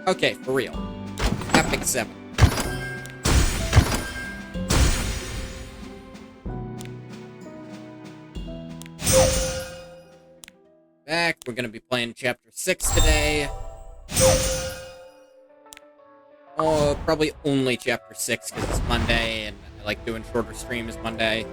Okay, for real. Epic 7. Back, we're gonna be playing Chapter 6 today. Oh, probably only Chapter 6 because it's Monday, and I like doing shorter streams Monday.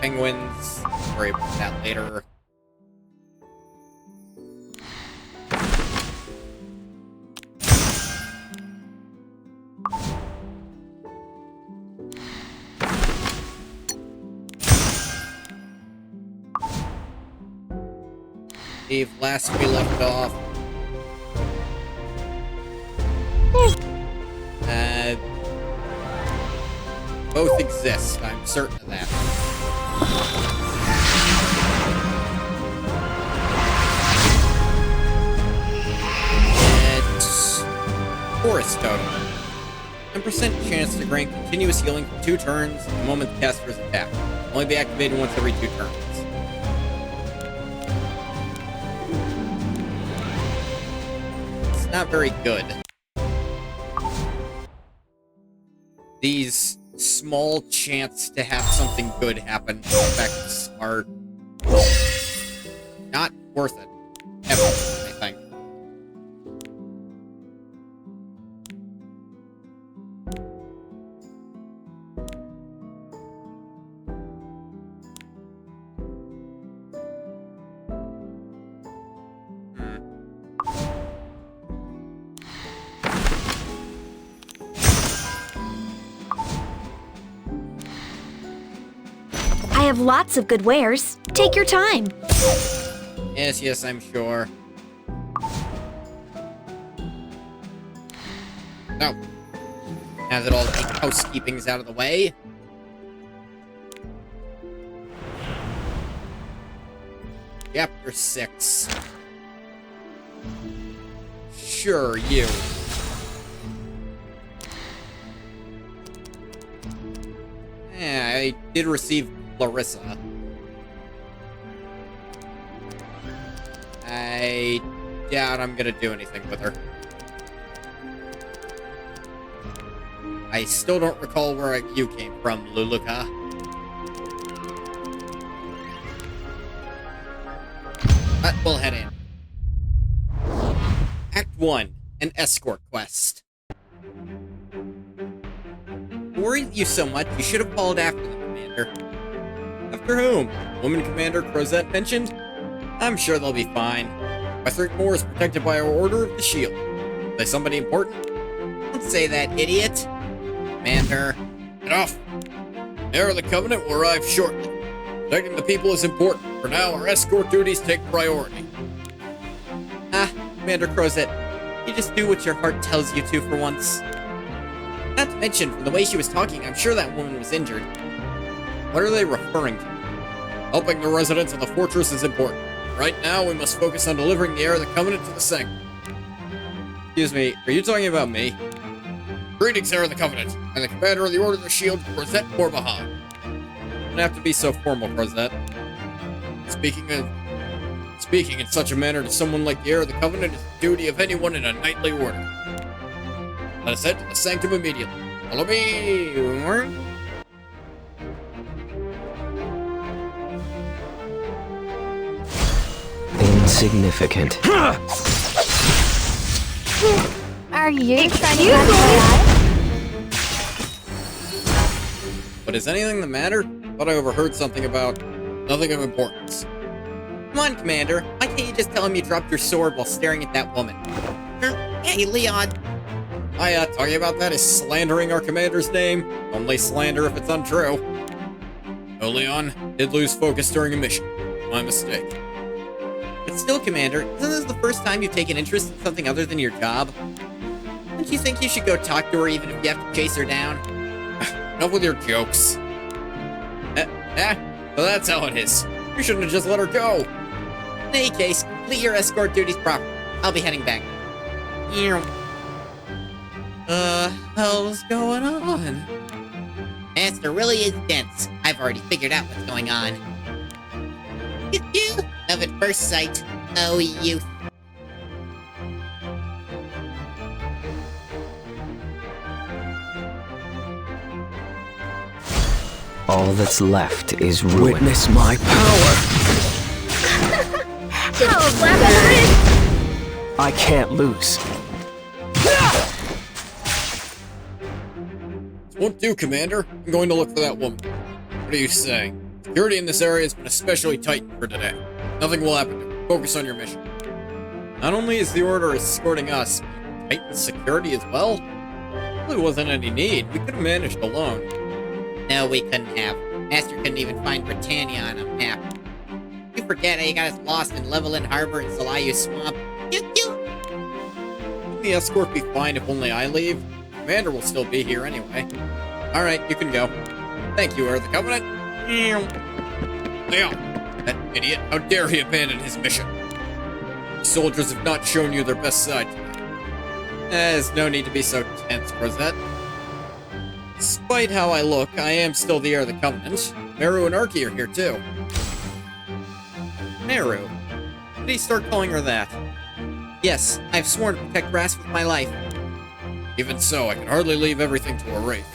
Penguins, worry about that later. Steve, last we left off. Both exist, I'm certain of that. It's Forest Totem. 10% chance to grant continuous healing for 2 turns the moment the caster is attacked. Only be activated once every 2 turns. It's not very good. These small chance to have something good happen effects are not worth it. Ever, I think. I have lots of good wares. Take your time. Yes, I'm sure. So, now that all the housekeeping's out of the way, Chapter 6. Sure, you. Yeah, I did receive Larissa. I doubt I'm gonna do anything with her. I still don't recall where you came from, Luluka. But we'll head in. Act 1, an escort quest. Worried you so much, you should have called after them, Commander. After whom? Woman Commander Crozette mentioned? I'm sure they'll be fine. My third corps is protected by our Order of the Shield. Are they somebody important? Don't say that, idiot. Commander. Get off. The Heir of the Covenant will arrive shortly. Protecting the people is important. For now, our escort duties take priority. Commander Crozette, you just do what your heart tells you to for once. Not to mention, from the way she was talking, I'm sure that woman was injured. What are they referring to? Helping the residents of the fortress is important. Right now, we must focus on delivering the Heir of the Covenant to the Sanctum. Excuse me, are you talking about me? Greetings, Heir of the Covenant, and the Commander of the Order of the Shield, Crozette Corbahan. Don't have to be so formal, Crozette. Speaking in such a manner to someone like the Heir of the Covenant is the duty of anyone in a knightly order. Let us head to the Sanctum immediately. Follow me! Insignificant. Are you trying to But is anything the matter? Thought I overheard something about nothing of importance. Come on, Commander. Why can't you just tell him you dropped your sword while staring at that woman? Hey, Leon. Talking about that is slandering our commander's name. Only slander if it's untrue. Oh, Leon, did lose focus during a mission. My mistake. But still, Commander, isn't this the first time you've taken interest in something other than your job? Don't you think you should go talk to her even if you have to chase her down? Enough with your jokes. So that's how it is. You shouldn't have just let her go. In any case, complete your escort duties properly. I'll be heading back. Hell's going on? Master really is dense. I've already figured out what's going on. Love at first sight. Oh, youth. All that's left is ruin. Witness my power! Power slap on the wrist! I can't lose. This won't do, Commander. I'm going to look for that woman. What are you saying? Security in this area has been especially tightened for today. Nothing will happen to her. Focus on your mission. Not only is the Order escorting us, but tighten security as well? There really wasn't any need. We could have managed alone. No, we couldn't have. Master couldn't even find Britannia on a map. You forget how you got us lost in Levelland Harbor and Salayu Swamp? Will the escort be fine if only I leave? Commander will still be here anyway. Alright, you can go. Thank you, Earth the Covenant. Leon, that idiot, how dare he abandon his mission? The soldiers have not shown you their best side today. There's no need to be so tense, Rosette. Despite how I look, I am still the heir of the Covenant. Meru and Arky are here too. Meru? When did he start calling her that? Yes, I've sworn to protect Rast with my life. Even so, I can hardly leave everything to a wraith.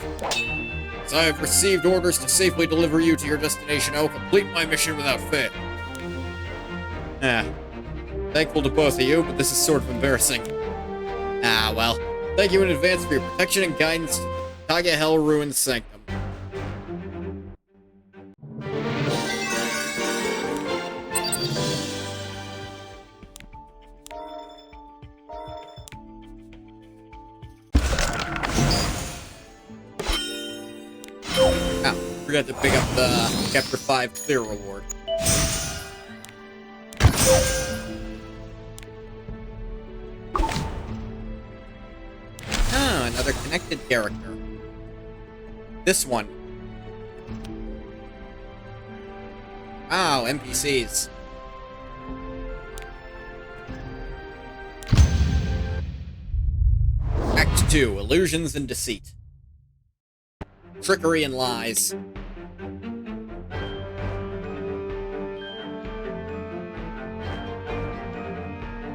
As I have received orders to safely deliver you to your destination, I will complete my mission without fail. Thankful to both of you, but this is sort of embarrassing. Well. Thank you in advance for your protection and guidance to Kaga Hell Ruined Sanctum. Forgot to pick up the Chapter 5 Clear reward. Another connected character. This one. Wow, NPCs. Act 2, Illusions and Deceit. Trickery and Lies.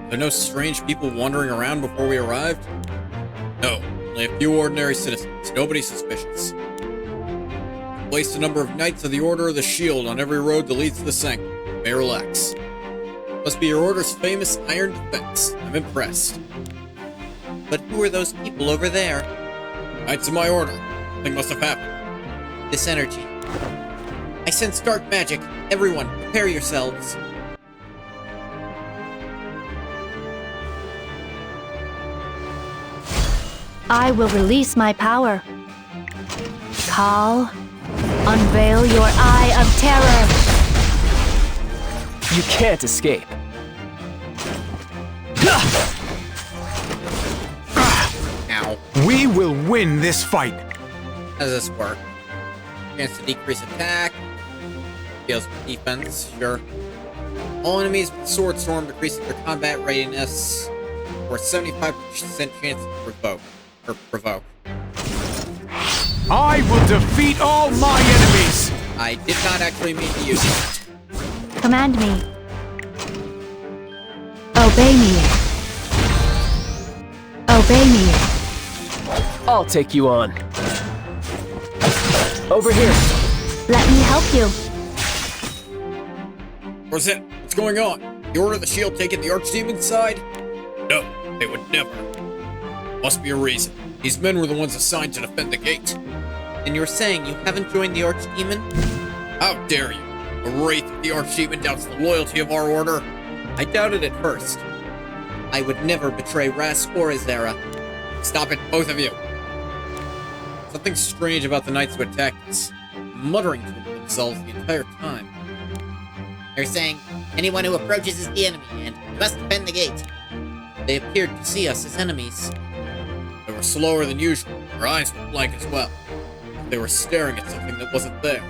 Are there no strange people wandering around before we arrived? No, only a few ordinary citizens, nobody suspicious. Placed a number of Knights of the Order of the Shield on every road that leads to the Sanctum. You may relax. Must be your Order's famous Iron Defense. I'm impressed. But who are those people over there? Knights of my Order. Something must have happened. This energy. I sense dark magic. Everyone, prepare yourselves. I will release my power. Kal, unveil your eye of terror. You can't escape. Ow. We will win this fight. How does this work? Chance to decrease attack. Deals with defense, sure. All enemies with Sword Storm decreases their combat readiness, or 75% chance to provoke. I will defeat all my enemies. I did not actually mean to use it. Command me. Obey me. Obey me. I'll take you on. Over here. Let me help you. Rosette, what's going on? The Order of the Shield taking the Archdemon's side? No, they would never. Must be a reason. These men were the ones assigned to defend the gate. And you're saying you haven't joined the Archdemon? How dare you? A wraith of the Archdemon doubts the loyalty of our Order. I doubted it first. I would never betray Rast or Azera. Stop it, both of you. Something strange about the knights who attacked us. Muttering to themselves the entire time. They're saying, anyone who approaches is the enemy, and we must defend the gate. They appeared to see us as enemies. They were slower than usual. Their eyes were blank as well. They were staring at something that wasn't there.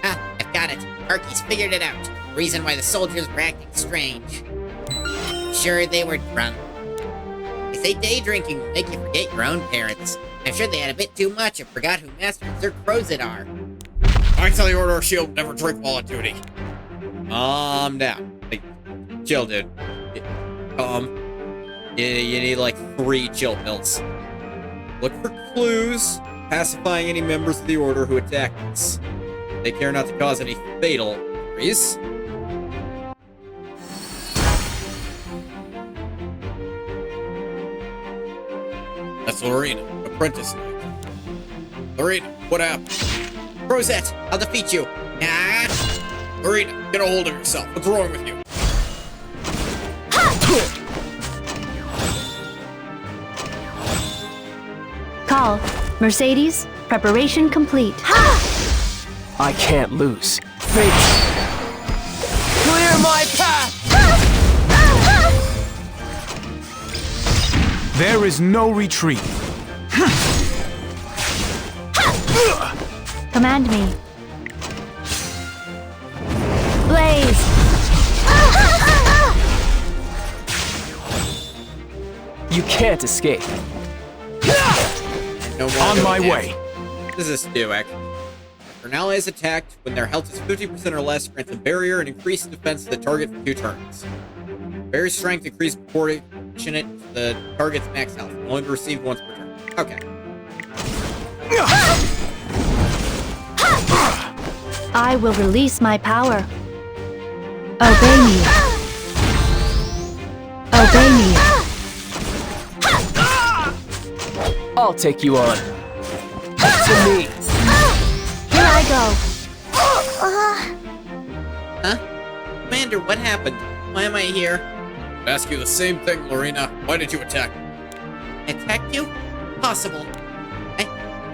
Ah, I've got it. Arky's figured it out. reason why the soldiers were acting strange. Sure, they were drunk. They say day drinking will make you forget your own parents. I'm sure they had a bit too much and forgot who Master and Sir Crozet are. I tell the Order of Shield never drink while on duty. Calm down. Like, chill, dude. Calm. You need like 3 chill pills. Look for clues, pacifying any members of the Order who attack us. Take care not to cause any fatal injuries. That's Lorena, apprentice. Lorena, what happened? Crozet, I'll defeat you. Ah! Lorena, get a hold of yourself. What's wrong with you? Call. Mercedes, preparation complete. I can't lose. Fate! Clear my path! There is no retreat. Command me. Blaze! You can't escape. No more On my damage. way. What does this do, actually? When an ally is attacked, when their health is 50% or less, grants a barrier and increased defense to the target for 2 turns. Barrier strength increased proportionate to the target's max health. Only received once per turn. Okay. I will release my power. Obey me. Obey me. I'll take you on. To me. Here I go. Huh? Commander, what happened? Why am I here? I'd ask you the same thing, Lorena. Why did you attack me? Attacked you? Possible.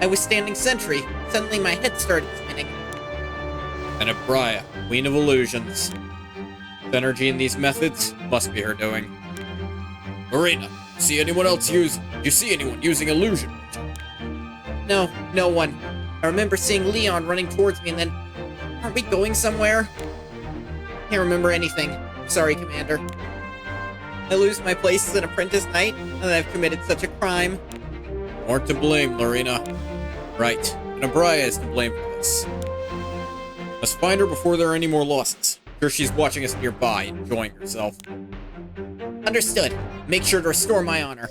I was standing sentry. Suddenly my head started spinning. And Abraya, Queen of Illusions. The energy in these methods must be her doing. Lorena, you see anyone using illusion? No, no one. I remember seeing Leon running towards me and then... Aren't we going somewhere? Can't remember anything. Sorry, Commander. I lose my place as an apprentice knight, and I've committed such a crime. You aren't to blame, Lorena. Right, and Abraya is to blame for this. Let's find her before there are any more losses. I'm sure she's watching us nearby, enjoying herself. Understood. Make sure to restore my honor.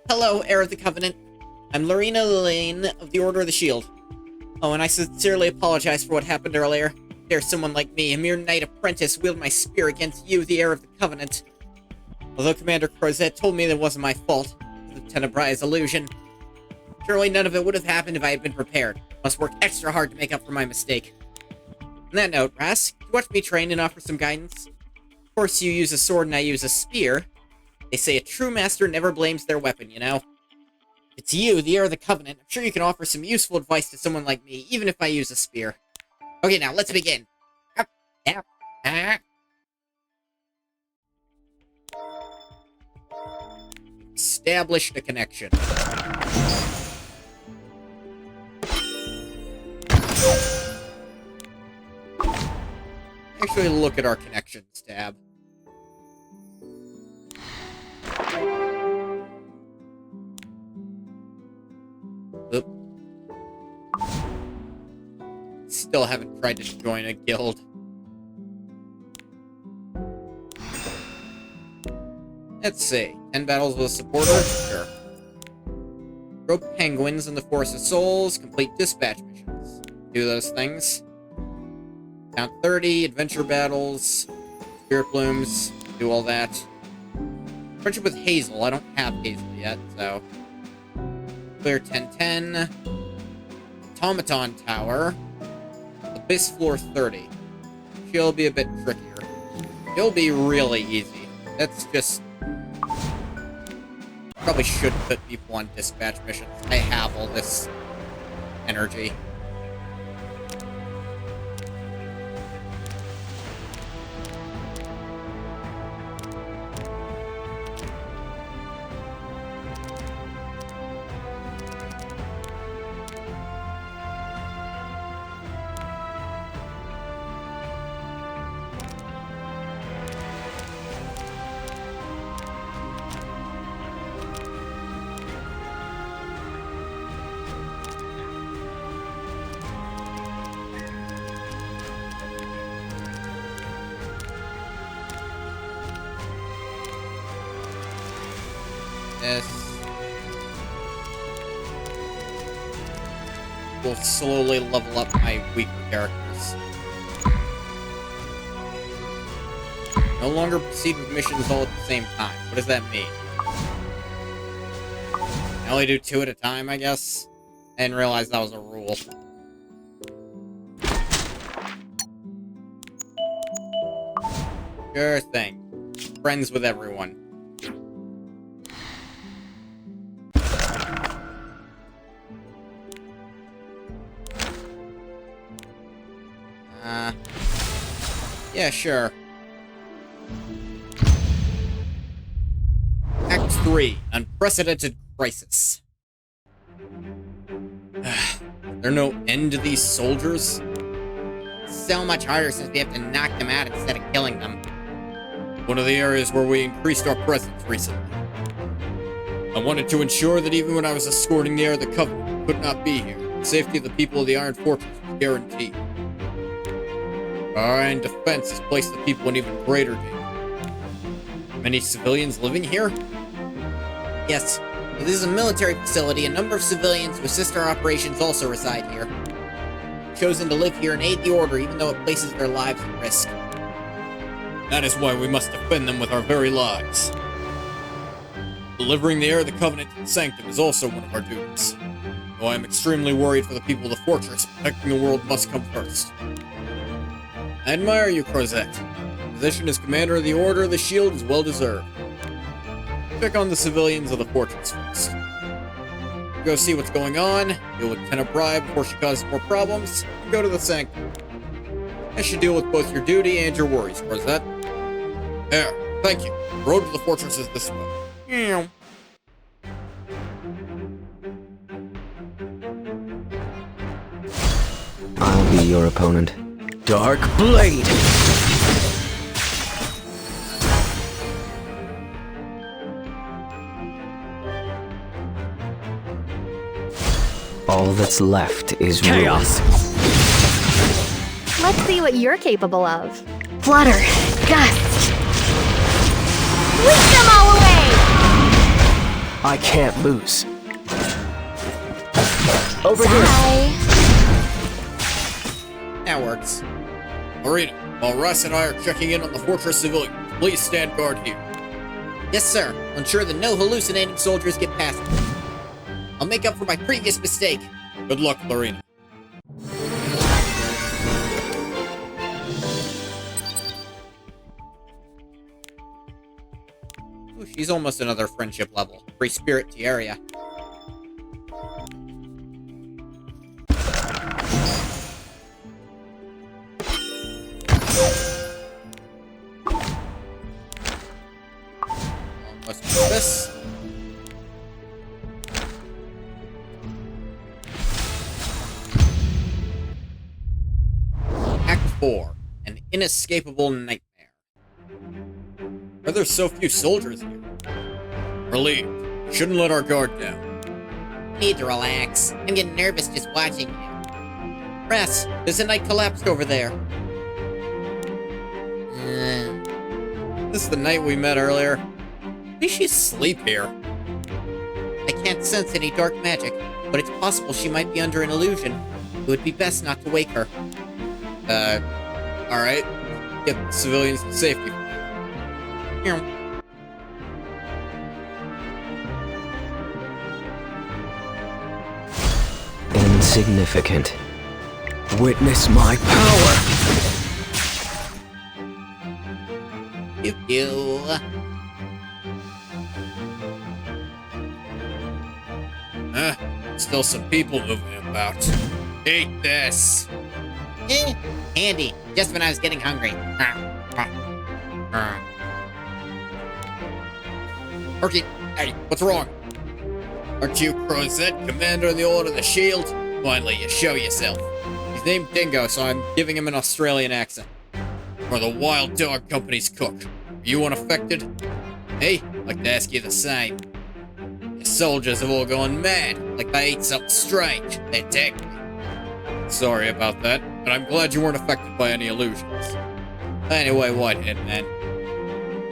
Hello, Heir of the Covenant. I'm Lorena Lane of the Order of the Shield. Oh, and I sincerely apologize for what happened earlier. Dare someone like me, a mere knight apprentice, wield my spear against you, the Heir of the Covenant. Although Commander Crozet told me that it wasn't my fault, Lieutenant Briar's illusion. Surely none of it would have happened if I had been prepared. Must work extra hard to make up for my mistake. On that note, Ras, you watch me train and offer some guidance? Of course you use a sword and I use a spear. They say a true master never blames their weapon, you know? It's you, the Heir of the Covenant. I'm sure you can offer some useful advice to someone like me, even if I use a spear. Okay, now, let's begin. Established a connection. Actually, look at our connections tab. Oop. Still haven't tried to join a guild. Let's see. 10 battles with a supporter? Sure. Rope penguins in the Forest of Souls. Complete dispatch missions. Do those things. Count 30. Adventure battles. Spirit blooms. Do all that. Friendship with Hazel. I don't have Hazel yet, so... Clear 1010. Automaton Tower. Abyss Floor 30. She'll be a bit trickier. It'll be really easy. That's just... Probably should put people on dispatch missions. I have all this energy. this will slowly level up my weaker characters. No longer proceed with missions all at the same time. What does that mean? I only do 2 at a time, I guess? I didn't realize that was a rule. Sure thing. Friends with everyone. Yeah, sure. Act 3, Unprecedented Crisis. There no end to these soldiers? So much harder since we have to knock them out instead of killing them. One of the areas where we increased our presence recently. I wanted to ensure that even when I was escorting the heir of the Covenant, could not be here. The safety of the people of the Iron Fortress was guaranteed. Our iron defense has placed the people in even greater danger. Many civilians living here? Yes, this is a military facility. A number of civilians who assist our operations also reside here. Chosen to live here and aid the Order even though it places their lives at risk. That is why we must defend them with our very lives. Delivering the heir of the Covenant to the Sanctum is also one of our duties. Though I am extremely worried for the people of the fortress, protecting the world must come first. I admire you, Crozet. The position as Commander of the Order of the Shield is well deserved. Check on the civilians of the fortress first. Go see what's going on, deal with Lieutenant Bribe before she causes more problems, and go to the Sanctum. I should deal with both your duty and your worries, Crozet. There, thank you. The road to the fortress is this way. Meow. I'll be your opponent. Dark Blade! All that's left is chaos. Let's see what you're capable of. Flutter, gust. Whisk them all away! I can't lose. Over here. That works. Marina, while Russ and I are checking in on the fortress civilians, please stand guard here. Yes, sir. I'll ensure that no hallucinating soldiers get past me. I'll make up for my previous mistake. Good luck, Lorena. Ooh, she's almost another friendship level. Free spirit to area. Almost do this. Act 4, An Inescapable Nightmare. Why are there so few soldiers here? Relieved. Shouldn't let our guard down. You need to relax. I'm getting nervous just watching you. Press, there's a knight collapsed over there. This is the night we met earlier. Maybe she's asleep here. I can't sense any dark magic, but it's possible she might be under an illusion. It would be best not to wake her. Alright. Get the civilians to safety. Insignificant. Witness my power! Pew pew. Still some people moving about. Eat this! Handy. Just when I was getting hungry. Perky, hey, what's wrong? Aren't you Crozet, Commander of the Order of the Shield? Finally, you show yourself. He's named Dingo, so I'm giving him an Australian accent. Or the Wild Dog Company's cook. Are you unaffected? Hey, I'd like to ask you the same. Your soldiers have all gone mad, like they ate something strange. They attacked me. Sorry about that, but I'm glad you weren't affected by any illusions. Anyway, Whitehead, man.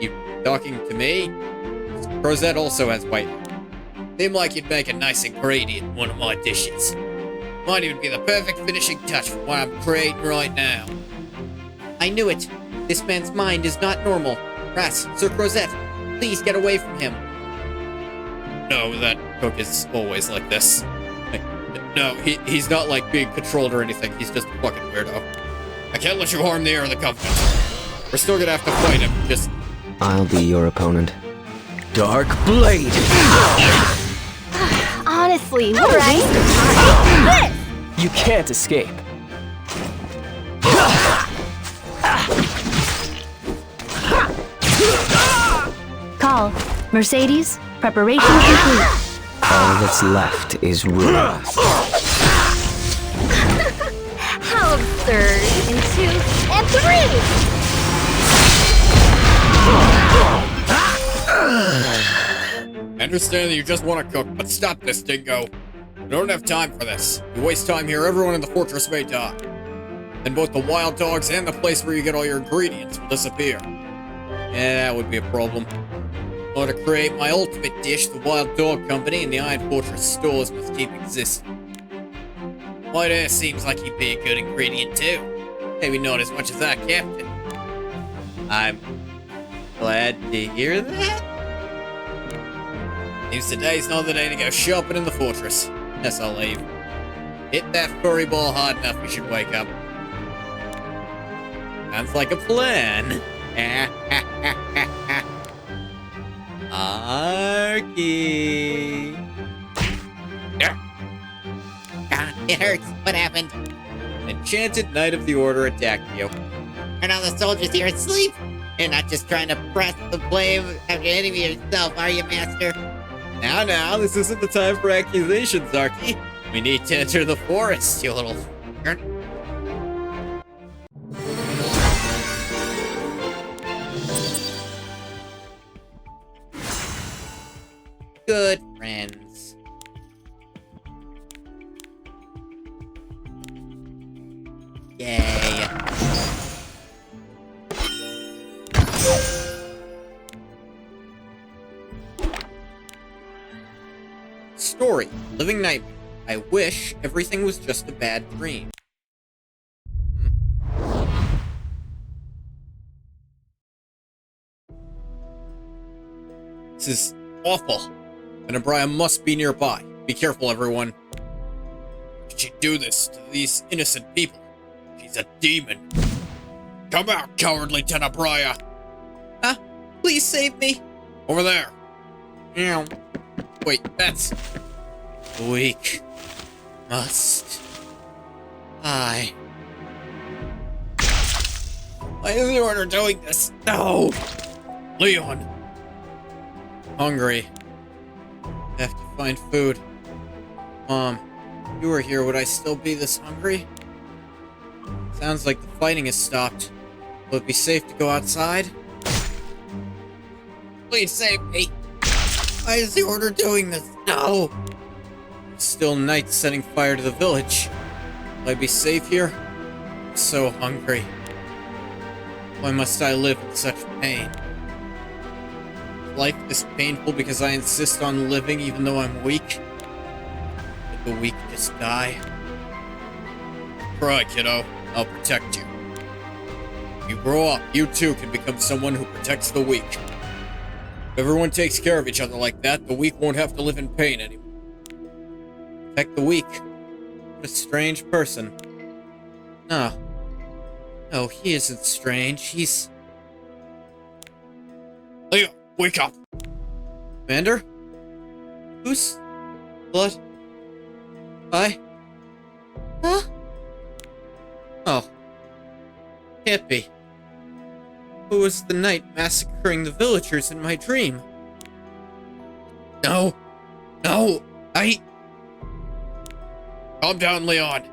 You talking to me? Crozet also has white hair. Seemed like you'd make a nice ingredient in one of my dishes. Might even be the perfect finishing touch for what I'm creating right now. I knew it. This man's mind is not normal. Ras, Sir Crozet, please get away from him. No, that cook is always like this. No, he's not like being controlled or anything. He's just a fucking weirdo. I can't let you harm the heir of the Covenant. We're still gonna have to fight him. Just... I'll be your opponent. Dark Blade! Honestly, what right? You can't escape. Call. Mercedes, preparation complete. All that's left is ruin. How absurd. And 2, and 3! I understand that you just want to cook, but stop this, Dingo. We don't have time for this. If you waste time here, everyone in the fortress may die. Then both the wild dogs and the place where you get all your ingredients will disappear. Yeah, that would be a problem. In order to create my ultimate dish, the Wild Dog Company and the Iron Fortress stores must keep existing. White Air seems like he'd be a good ingredient too. Maybe not as much as that, Captain. I'm glad to hear that. Seems today's not the day to go shopping in the fortress. Yes, I'll leave. Hit that furry ball hard enough, we should wake up. Sounds like a plan. Arky. It hurts. What happened? An enchanted Knight of the Order attacked you. Are all the soldiers here asleep? You're not just trying to press the blame of your enemy yourself, are you, Master? Now, this isn't the time for accusations, Arky. We need to enter the forest, you little... Good friends. Yay. Story. Living Nightmare. I wish everything was just a bad dream. This is awful. Benabria must be nearby. Be careful, everyone. Did she do this to these innocent people? She's a demon. Come out, cowardly Tenebrae. Huh? Please save me. Over there. Meow. Wait, that's... weak. Must... I... Why is the order doing this? No! Leon. Hungry. I have to find food. Mom, if you were here, would I still be this hungry? Sounds like the fighting has stopped. Will it be safe to go outside? Please save me. Why is the order doing this? No. There's still night setting fire to the village. Will I be safe here? I'm so hungry. Why must I live in such pain? Life is painful because I insist on living even though I'm weak. Let the weak just die. Cry, kiddo. I'll protect you. When you grow up, you too can become someone who protects the weak. If everyone takes care of each other like that, the weak won't have to live in pain anymore. Protect the weak. What a strange person. No. No, he isn't strange. He's... Leo, wake up! Commander? Whose blood? Huh? Oh. Can't be. Who was the knight massacring the villagers in my dream? No. No. Calm down, Leon.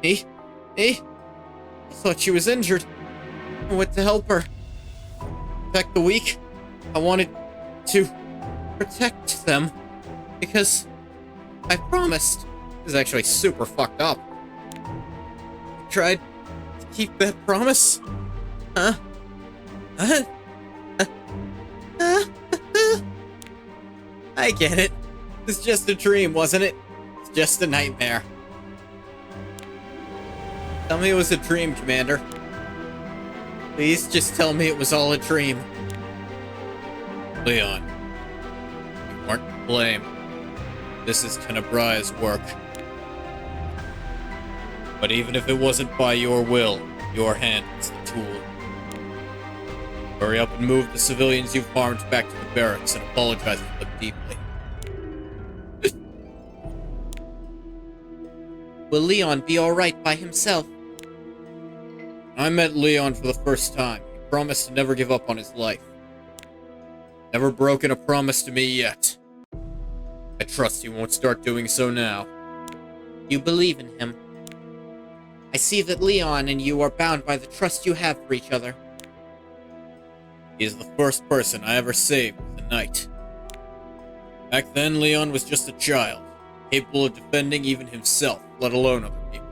Me? I thought she was injured. I went to help her. Protect the weak. I wanted to protect them because I promised. This is actually super fucked up. I tried to keep that promise. Huh? I get it. It's just a dream, wasn't it? It's just a nightmare. Tell me it was a dream, Commander. Please just tell me it was all a dream. Leon, you weren't to blame. This is Tenebraia's work. But even if it wasn't by your will, your hand is the tool. Hurry up and move the civilians you've harmed back to the barracks and apologize to them deeply. Will Leon be alright by himself? When I met Leon for the first time, he promised to never give up on his life. Never broken a promise to me yet. I trust he won't start doing so now. You believe in him. I see that Leon and you are bound by the trust you have for each other. He is the first person I ever saved with a knight. Back then, Leon was just a child, capable of defending even himself, let alone other people.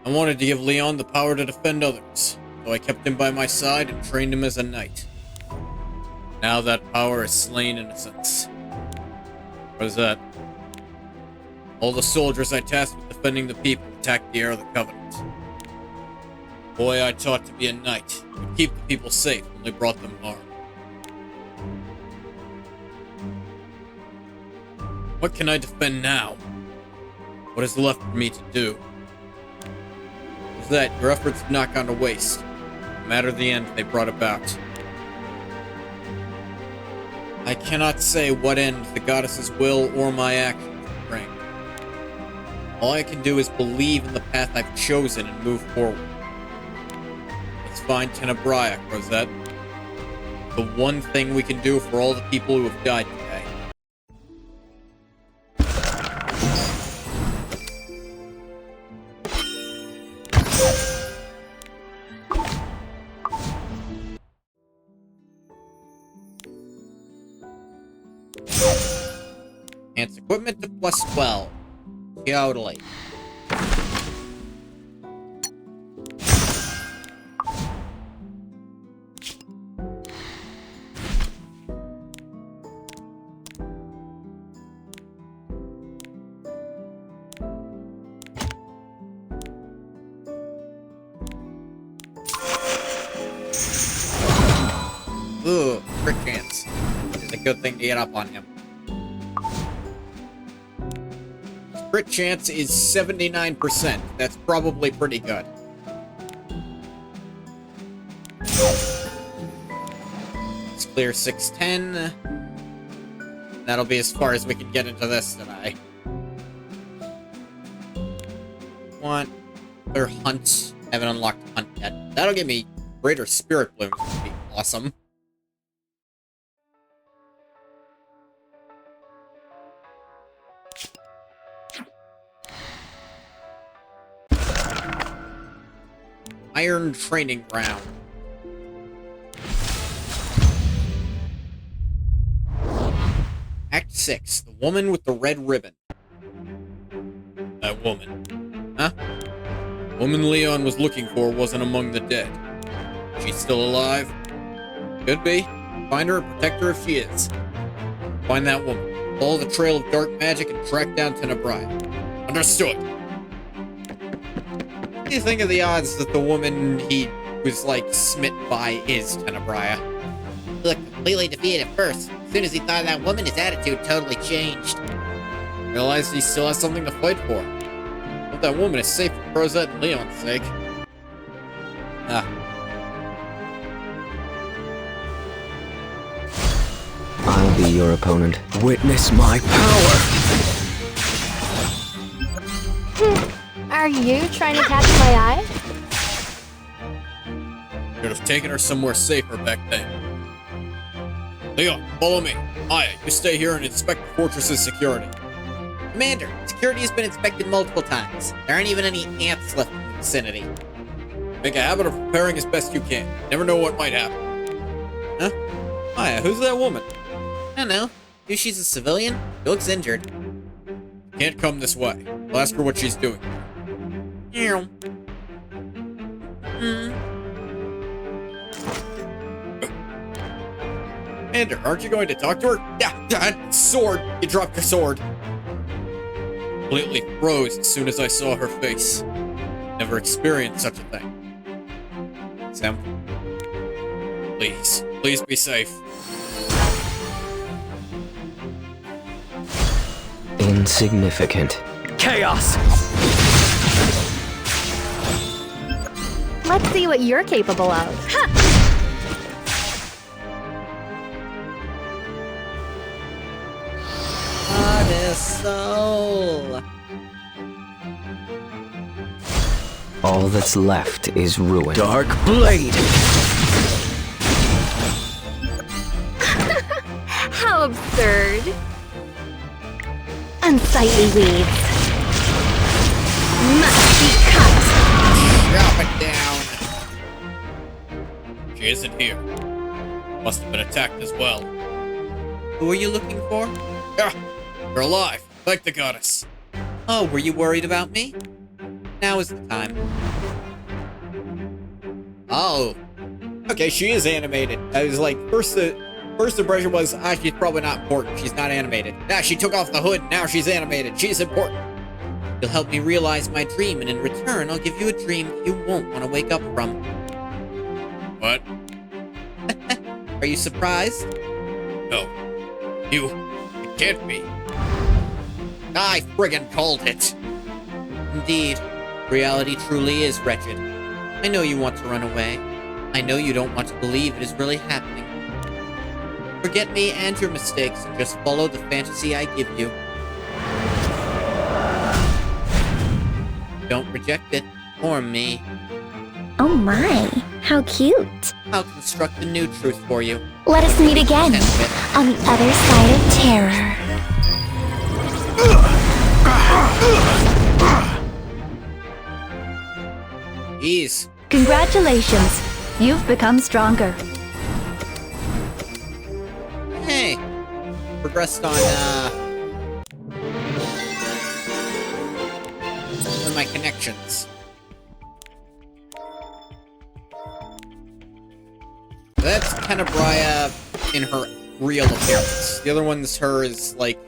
I wanted to give Leon the power to defend others, so I kept him by my side and trained him as a knight. Now that power has slain innocence. What is that? All the soldiers I tasked with defending the people attacked the heir of the Covenant. The boy I taught to be a knight would keep the people safe when they brought them harm. What can I defend now? What is left for me to do? With that, your efforts have not gone to waste, no matter the end they brought about. I cannot say what end the goddess's will or my actions will bring. All I can do is believe in the path I've chosen and move forward. Let's find Tenebraia, Rosette. The one thing we can do for all the people who have died today. Enhance equipment to +12. Totally. Ugh, crit chance. It's a good thing to get up on him. Crit chance is 79%. That's probably pretty good. Let's clear 610. That'll be as far as we can get into this today. Want their hunt. Haven't unlocked hunt yet. That'll give me greater spirit blooms, would be awesome. Iron Training Ground. Act 6. The woman with the red ribbon. That woman. Huh? The woman Leon was looking for wasn't among the dead. She's still alive? Could be. Find her and protect her if she is. Find that woman. Follow the trail of dark magic and track down Tenebraia. Understood. What do you think of the odds that the woman he was, like, smitten by is Tenebraia? He looked completely defeated at first. As soon as he thought of that woman, his attitude totally changed. Realized he still has something to fight for. Hope that woman is safe for Rosette and Leon's sake. I'll be your opponent. Witness my power! Are you trying to catch my eye? Should have taken her somewhere safer back then. Leon, follow me. Aya, you stay here and inspect the fortress's security. Commander, security has been inspected multiple times. There aren't even any ants left in the vicinity. Make a habit of preparing as best you can. Never know what might happen. Huh? Aya, who's that woman? I don't know. Maybe she's a civilian? She looks injured. Can't come this way. I'll ask her what she's doing. Ew. Commander, aren't you going to talk to her? Yeah, that sword! You dropped your sword! Completely froze as soon as I saw her face. Never experienced such a thing. Sam, please be safe. Insignificant. Chaos! Let's see what you're capable of. Honest soul. All that's left is ruin. Dark Blade! How absurd. Unsightly weeds. Must be cut. Chop it down. She isn't here. Must have been attacked as well. Who are you looking for? Ah, you're alive. Thank the goddess. Oh, were you worried about me? Now is the time. Oh. Okay, she is animated. I was like, first impression was, she's probably not important. She's not animated. She took off the hood. Now she's animated. She's important. You'll help me realize my dream, and in return, I'll give you a dream that you won't want to wake up from. What? Are you surprised? No. It can't be. I friggin' called it. Indeed, reality truly is wretched. I know you want to run away. I know you don't want to believe it is really happening. Forget me and your mistakes and just follow the fantasy I give you. Don't reject it, or me. Oh my, how cute. I'll construct a new truth for you. Let us meet again Contend with. on the other side of terror. Jeez. Congratulations, you've become stronger. Hey. Progressed on, one of my connections. That's Tenebrae in her real appearance. The other one's her is like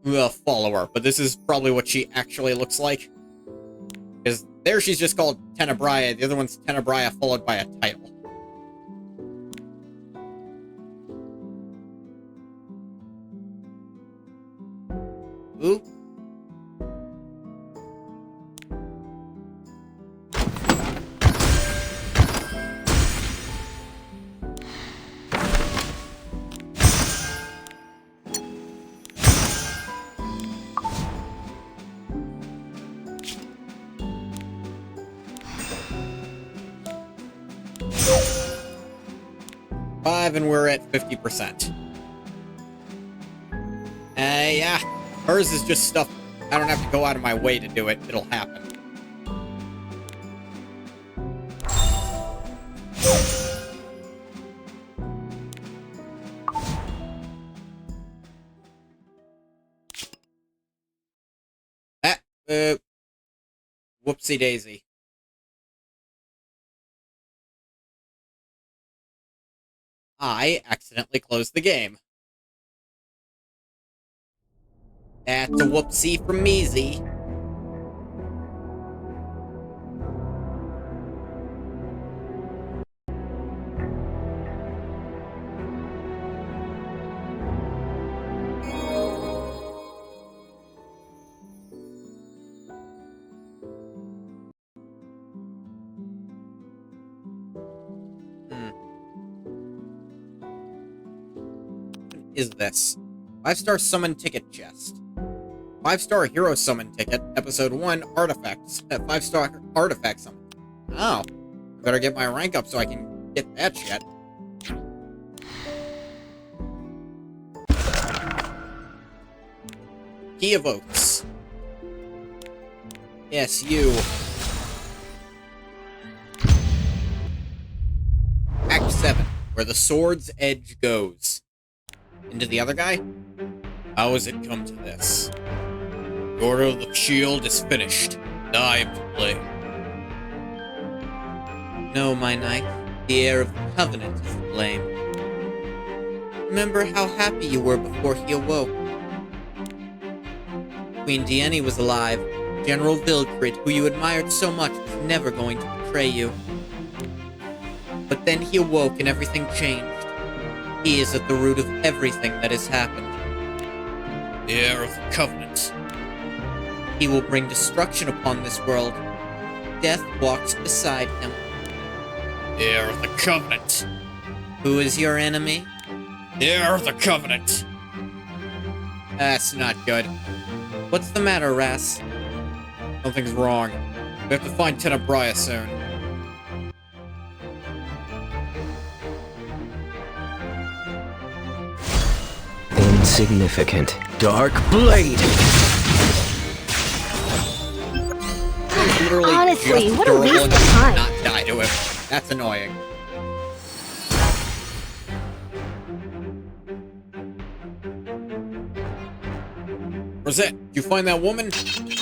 a follower, but this is probably what she actually looks like. Because there she's just called Tenebrae, the other one's Tenebrae followed by a title. Ooh. And we're at 50%. Yeah. Hers is just stuff. I don't have to go out of my way to do it. It'll happen. Whoopsie daisy. I accidentally closed the game. That's a whoopsie from Measy. Is this 5-star summon ticket chest, 5-star hero summon ticket, episode 1 artifacts, 5-star artifact summon. Oh, I better get my rank up so I can get that shit. Key of Oaks. Yes, you. Act 7, where the sword's edge goes. Into the other guy? How has it come to this? The Order of the Shield is finished. I am to blame. No, my knight. The heir of the Covenant is to blame. Remember how happy you were before he awoke. Queen Diene was alive. General Vilcrid, who you admired so much, was never going to betray you. But then he awoke and everything changed. He is at the root of everything that has happened. The heir of the Covenant. He will bring destruction upon this world. Death walks beside him. The heir of the Covenant. Who is your enemy? The heir of the Covenant. That's not good. What's the matter, Ras? Something's wrong. We have to find Tenebrae soon. Insignificant. Dark Blade. Literally Honestly, just what a durable waste of enough to time. not die to him. That's annoying. Rosette, did you find that woman?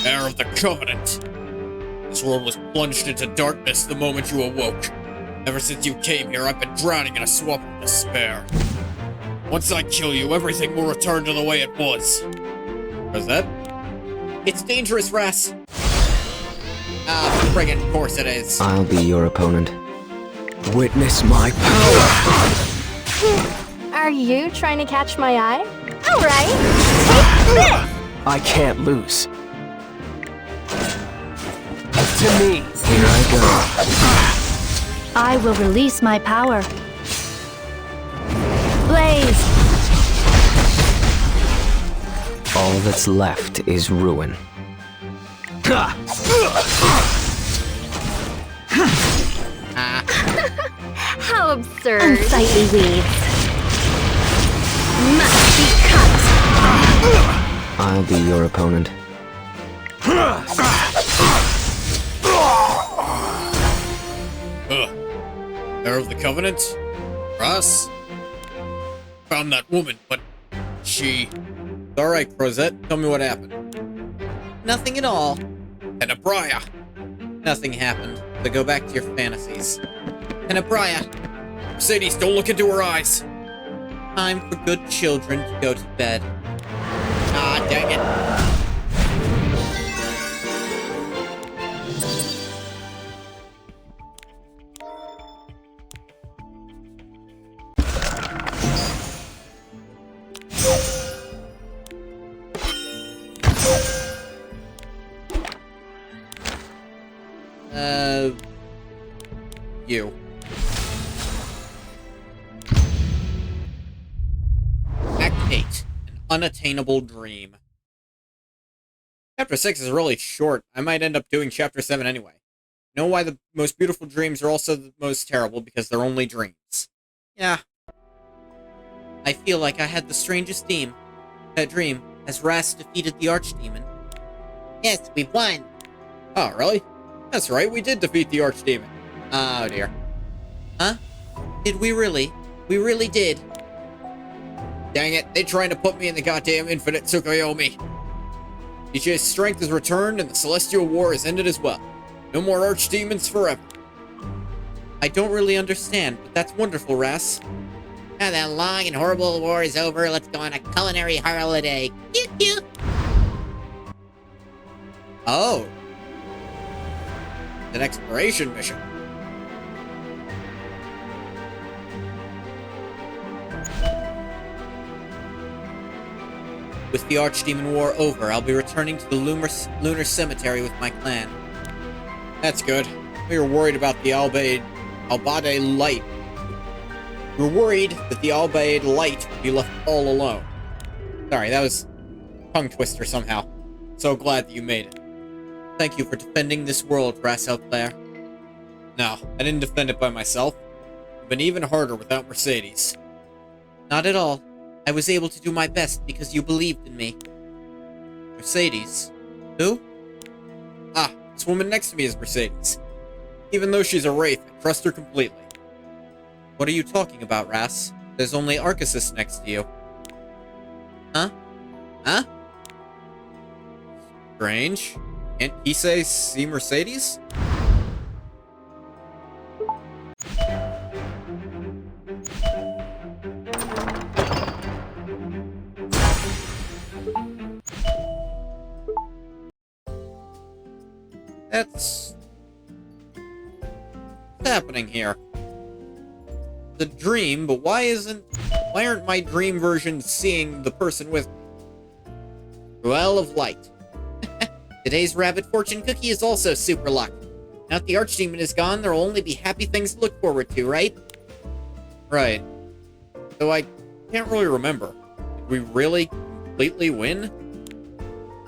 Heir of the Covenant. This world was plunged into darkness the moment you awoke. Ever since you came here, I've been drowning in a swamp of despair. Once I kill you, everything will return to the way it was. Rosette? It's dangerous, Ras. Ah, friggin' course it is. I'll be your opponent. Witness my power. Are you trying to catch my eye? All right, take this! I can't lose. To me. Here I I will release my power. Blaze! go. All that's left is ruin. How absurd. Unsightly weeds. Must be cut. I'll be your opponent. Heir of the Covenant? Ras? Found that woman, but she... Alright, Rosette, tell me what happened. Nothing at all. Tenebrae. Nothing happened, so go back to your fantasies. Tenebrae. Mercedes, don't look into her eyes. Time for good children to go to bed. Ah, dang it. You. Act 8. An unattainable dream. Chapter 6 is really short. I might end up doing Chapter 7 anyway. You know why the most beautiful dreams are also the most terrible? Because they're only dreams. Yeah. I feel like I had the strangest dream as Ras defeated the Archdemon. Yes, we won. Oh, really? That's right, we did defeat the Archdemon. Oh, dear. Huh? Did we really? We really did. Dang it, they trying to put me in the goddamn Infinite Tsukuyomi. DJ's strength has returned and the Celestial War has ended as well. No more Archdemons forever. I don't really understand, but that's wonderful, Ras. Now that long and horrible war is over, let's go on a culinary holiday. Pew-pew. Oh. An exploration mission. With the Archdemon War over, I'll be returning to the Lunar Cemetery with my clan. That's good. We were worried about the Albade Light. We were worried that the Albade Light would be left all alone. Sorry, that was tongue twister somehow. So glad that you made it. Thank you for defending this world, Ras El Claire. No, I didn't defend it by myself. It would have been even harder without Mercedes. Not at all. I was able to do my best because you believed in me. Mercedes? Who? Ah, this woman next to me is Mercedes. Even though she's a wraith, I trust her completely. What are you talking about, Ras? There's only Arceus next to you. Huh? Huh? Strange. Can't he say see Mercedes? What's happening here? The dream, but why aren't my dream versions seeing the person with me? Well of light. Today's rabbit fortune cookie is also super lucky. Now that the archdemon is gone, there'll only be happy things to look forward to, right? Right. Though I can't really remember. Did we really completely win?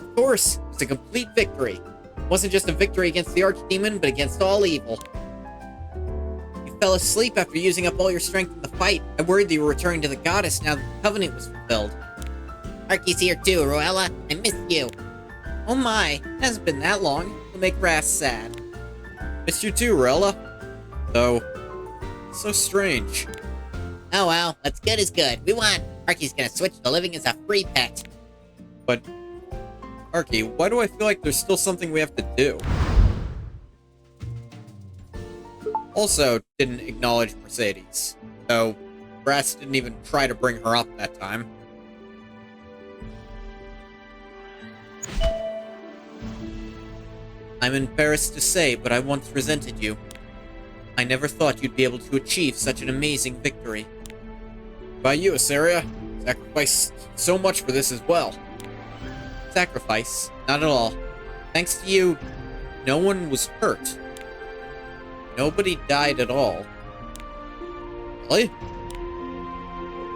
Of course, it's a complete victory. It wasn't just a victory against the archdemon, but against all evil. You fell asleep after using up all your strength in the fight. I worried that you were returning to the goddess now that the covenant was fulfilled. Arky's here too, Ruella. I missed you. Oh my, it hasn't been that long. It'll make Ras sad. Missed you too, Ruella. Though, so strange. Oh well, what's good is good. We won. Arky's gonna switch to living as a free pet. But, Arky, why do I feel like there's still something we have to do? Also, didn't acknowledge Mercedes. So, Brass didn't even try to bring her up that time. I'm embarrassed to say, but I once resented you. I never thought you'd be able to achieve such an amazing victory. By you, Asaria. Sacrificed so much for this as well. Sacrifice? Not at all. Thanks to you, no one was hurt. Nobody died at all. Really?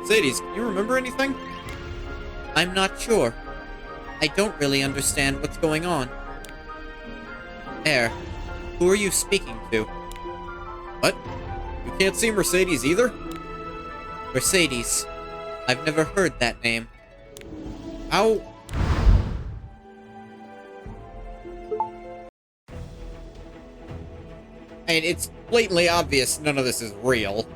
Mercedes, can you remember anything? I'm not sure. I don't really understand what's going on. Air, who are you speaking to? What? You can't see Mercedes either? Mercedes. I've never heard that name. How? I mean, it's blatantly obvious none of this is real.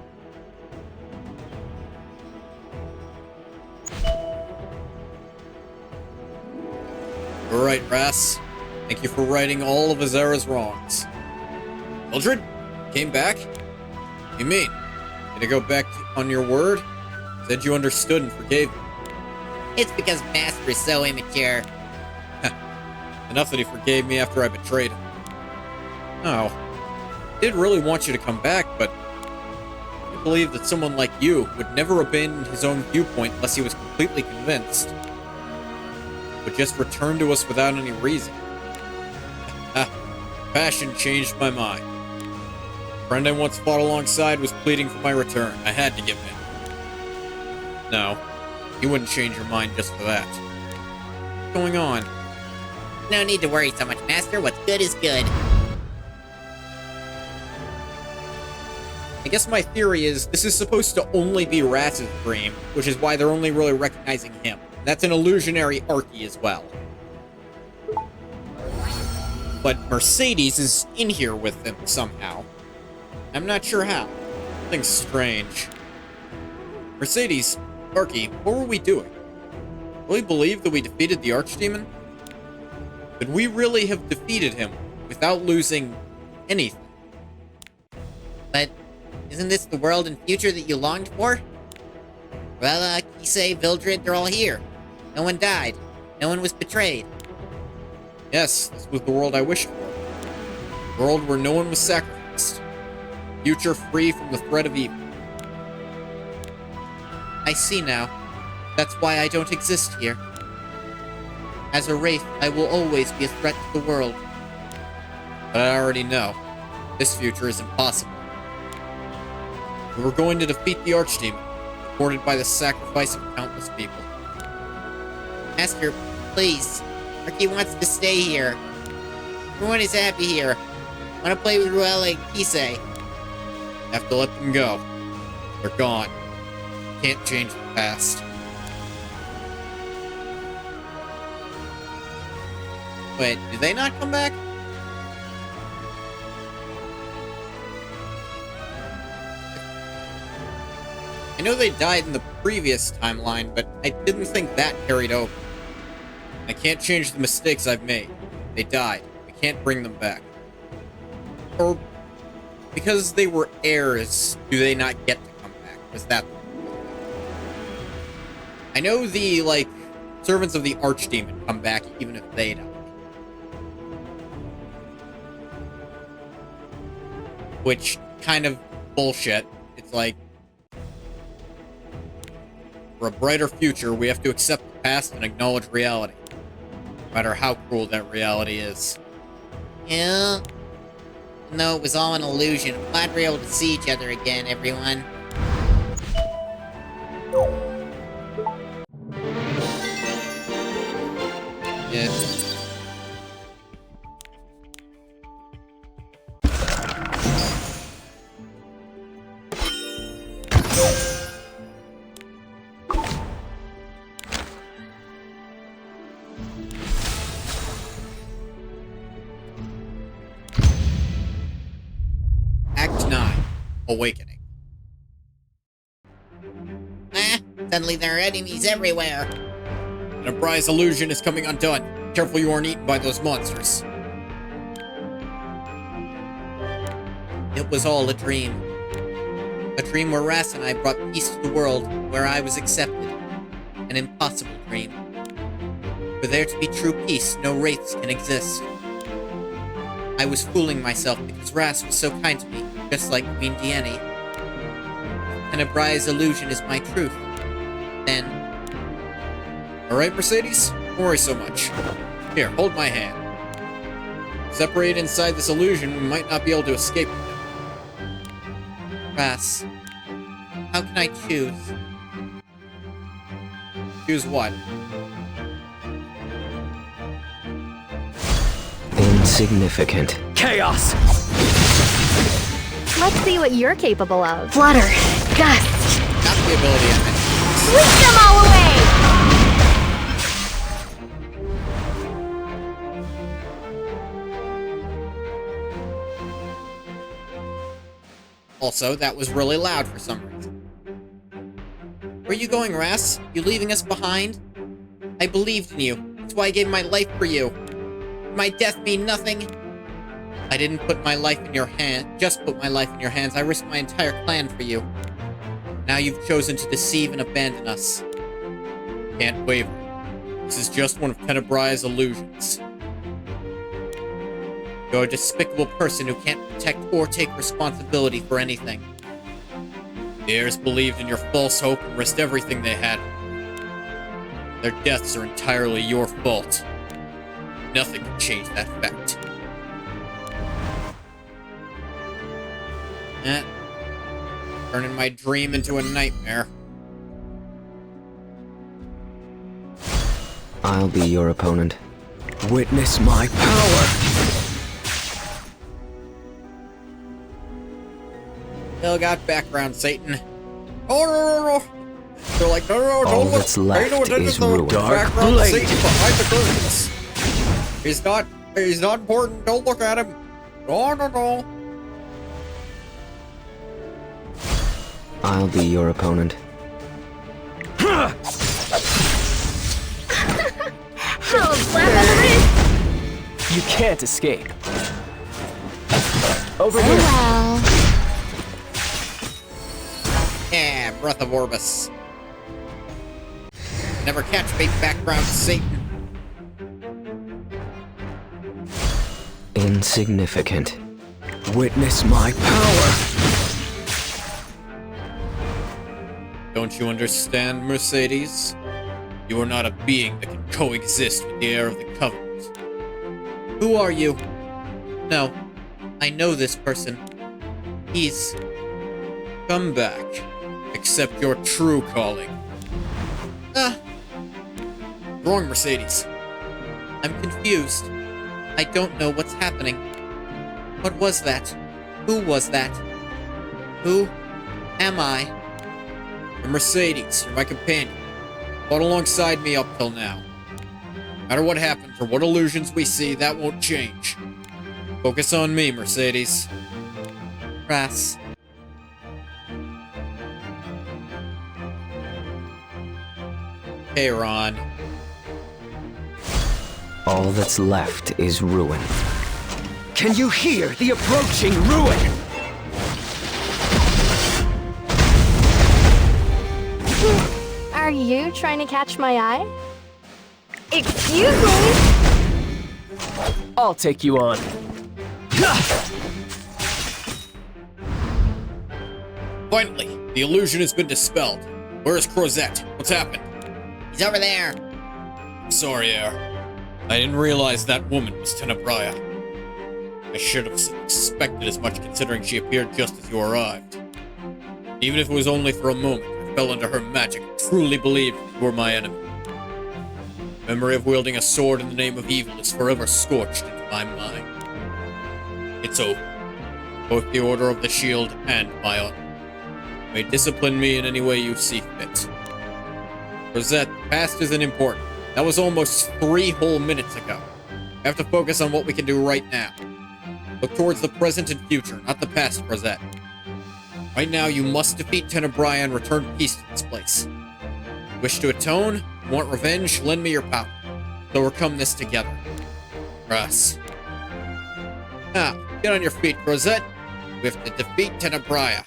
You're right, Ras. Thank you for righting all of Azara's wrongs. Mildred? Came back? What do you mean? Did I go back on your word? Said you understood and forgave me. It's because Master is so immature. Enough that he forgave me after I betrayed him. Oh. I did really want you to come back, but I believe that someone like you would never abandon his own viewpoint unless he was completely convinced. Would just return to us without any reason. Passion changed my mind. A friend I once fought alongside was pleading for my return. I had to give in. No, you wouldn't change your mind just for that. What's going on? No need to worry so much, Master. What's good is good. I guess my theory is this is supposed to only be Rats's dream, which is why they're only really recognizing him. That's an illusionary Arky as well. But Mercedes is in here with them somehow. I'm not sure how. Something strange. Mercedes, Arky, what were we doing? Really believe that we defeated the Archdemon? Could we really have defeated him without losing anything? But isn't this the world and future that you longed for? Well, Kisei, Vildred, they're all here. No one died. No one was betrayed. Yes, this was the world I wished for. A world where no one was sacrificed. A future free from the threat of evil. I see now. That's why I don't exist here. As a wraith, I will always be a threat to the world. But I already know. This future is impossible. We were going to defeat the Archdemon, supported by the sacrifice of countless people. Master, please. Arky wants to stay here. Everyone is happy here. I want to play with Ruella and Kisei. Have to let them go. They're gone. Can't change the past. Wait, did they not come back? I know they died in the previous timeline, but I didn't think that carried over. I can't change the mistakes I've made. They died. I can't bring them back. Or, because they were heirs, do they not get to come back? Was that... I know the, servants of the Archdemon come back even if they die. which kind of bullshit. It's like, for a brighter future, we have to accept the past and acknowledge reality, no matter how cruel that reality is. Yeah. No, it was all an illusion. I'm glad we're able to see each other again, everyone. Yeah. Act 9. Awakening. Suddenly there are enemies everywhere. Enterprise illusion is coming undone. Careful you aren't eaten by those monsters. It was all a dream. A dream where Ras and I brought peace to the world, where I was accepted. An impossible dream. For there to be true peace, no wraiths can exist. I was fooling myself because Ras was so kind to me, just like Queen Diane. Tenebrai's illusion is my truth. Then, Alright, Mercedes? Don't worry so much. Here, hold my hand. Separated inside this illusion, we might not be able to escape from it. Ras, how can I choose? Choose what? Insignificant. Chaos! Let's see what you're capable of. Flutter. Gust. Not the ability I meant. Whisk them all away! Also, that was really loud for some reason. Where are you going, Ras? You leaving us behind? I believed in you. That's why I gave my life for you. Did my death mean nothing? I didn't put my life in your hand. Just put my life in your hands. I risked my entire clan for you. Now you've chosen to deceive and abandon us. Can't waver. This is just one of Tenebrai's illusions. You're a despicable person who can't protect or take responsibility for anything. The heirs believed in your false hope and risked everything they had. Their deaths are entirely your fault. Nothing can change that fact. Turning my dream into a nightmare. I'll be your opponent. Witness my power! Still got background, Satan. Oh, no. They're like, no, All don't look. that's left is ruin. Dark Background blade. Satan behind the curtains. He's not important. Don't look at him. No. I'll be your opponent. How slap on the wrist! You can't escape. Over Oh here. well. Yeah, Breath of Orbis. Never catch me, background Satan. Insignificant. Witness my power! Don't you understand, Mercedes? You are not a being that can coexist with the heir of the Covenant. Who are you? No, I know this person. He's... Come back. Accept your true calling. Wrong, Mercedes. I'm confused. I don't know what's happening. What was that? Who was that? Who am I? You're Mercedes. You're my companion. Fought alongside me up till now. No matter what happens or what illusions we see, that won't change. Focus on me, Mercedes. Ras. Hey, Ron. All that's left is ruin. Can you hear the approaching ruin? Are you trying to catch my eye? Excuse me? I'll take you on. Finally, the illusion has been dispelled. Where is Crozet? What's happened? He's over there. Sorry, Air. I didn't realize that woman was Tenebrae. I should have expected as much considering she appeared just as you arrived. Even if it was only for a moment, I fell under her magic and truly believed you were my enemy. Memory of wielding a sword in the name of evil is forever scorched into my mind. It's over. Both the Order of the Shield and my honor. You may discipline me in any way you see fit. Rosette, the past isn't important. That was almost 3 whole minutes ago. I have to focus on what we can do right now. Look towards the present and future, not the past, Rosette. Right now, you must defeat Tenebrae and return peace to this place. You wish to atone? Want revenge? Lend me your power. So overcome this together. Russ. Now, get on your feet, Rosette. We have to defeat Tenebrae.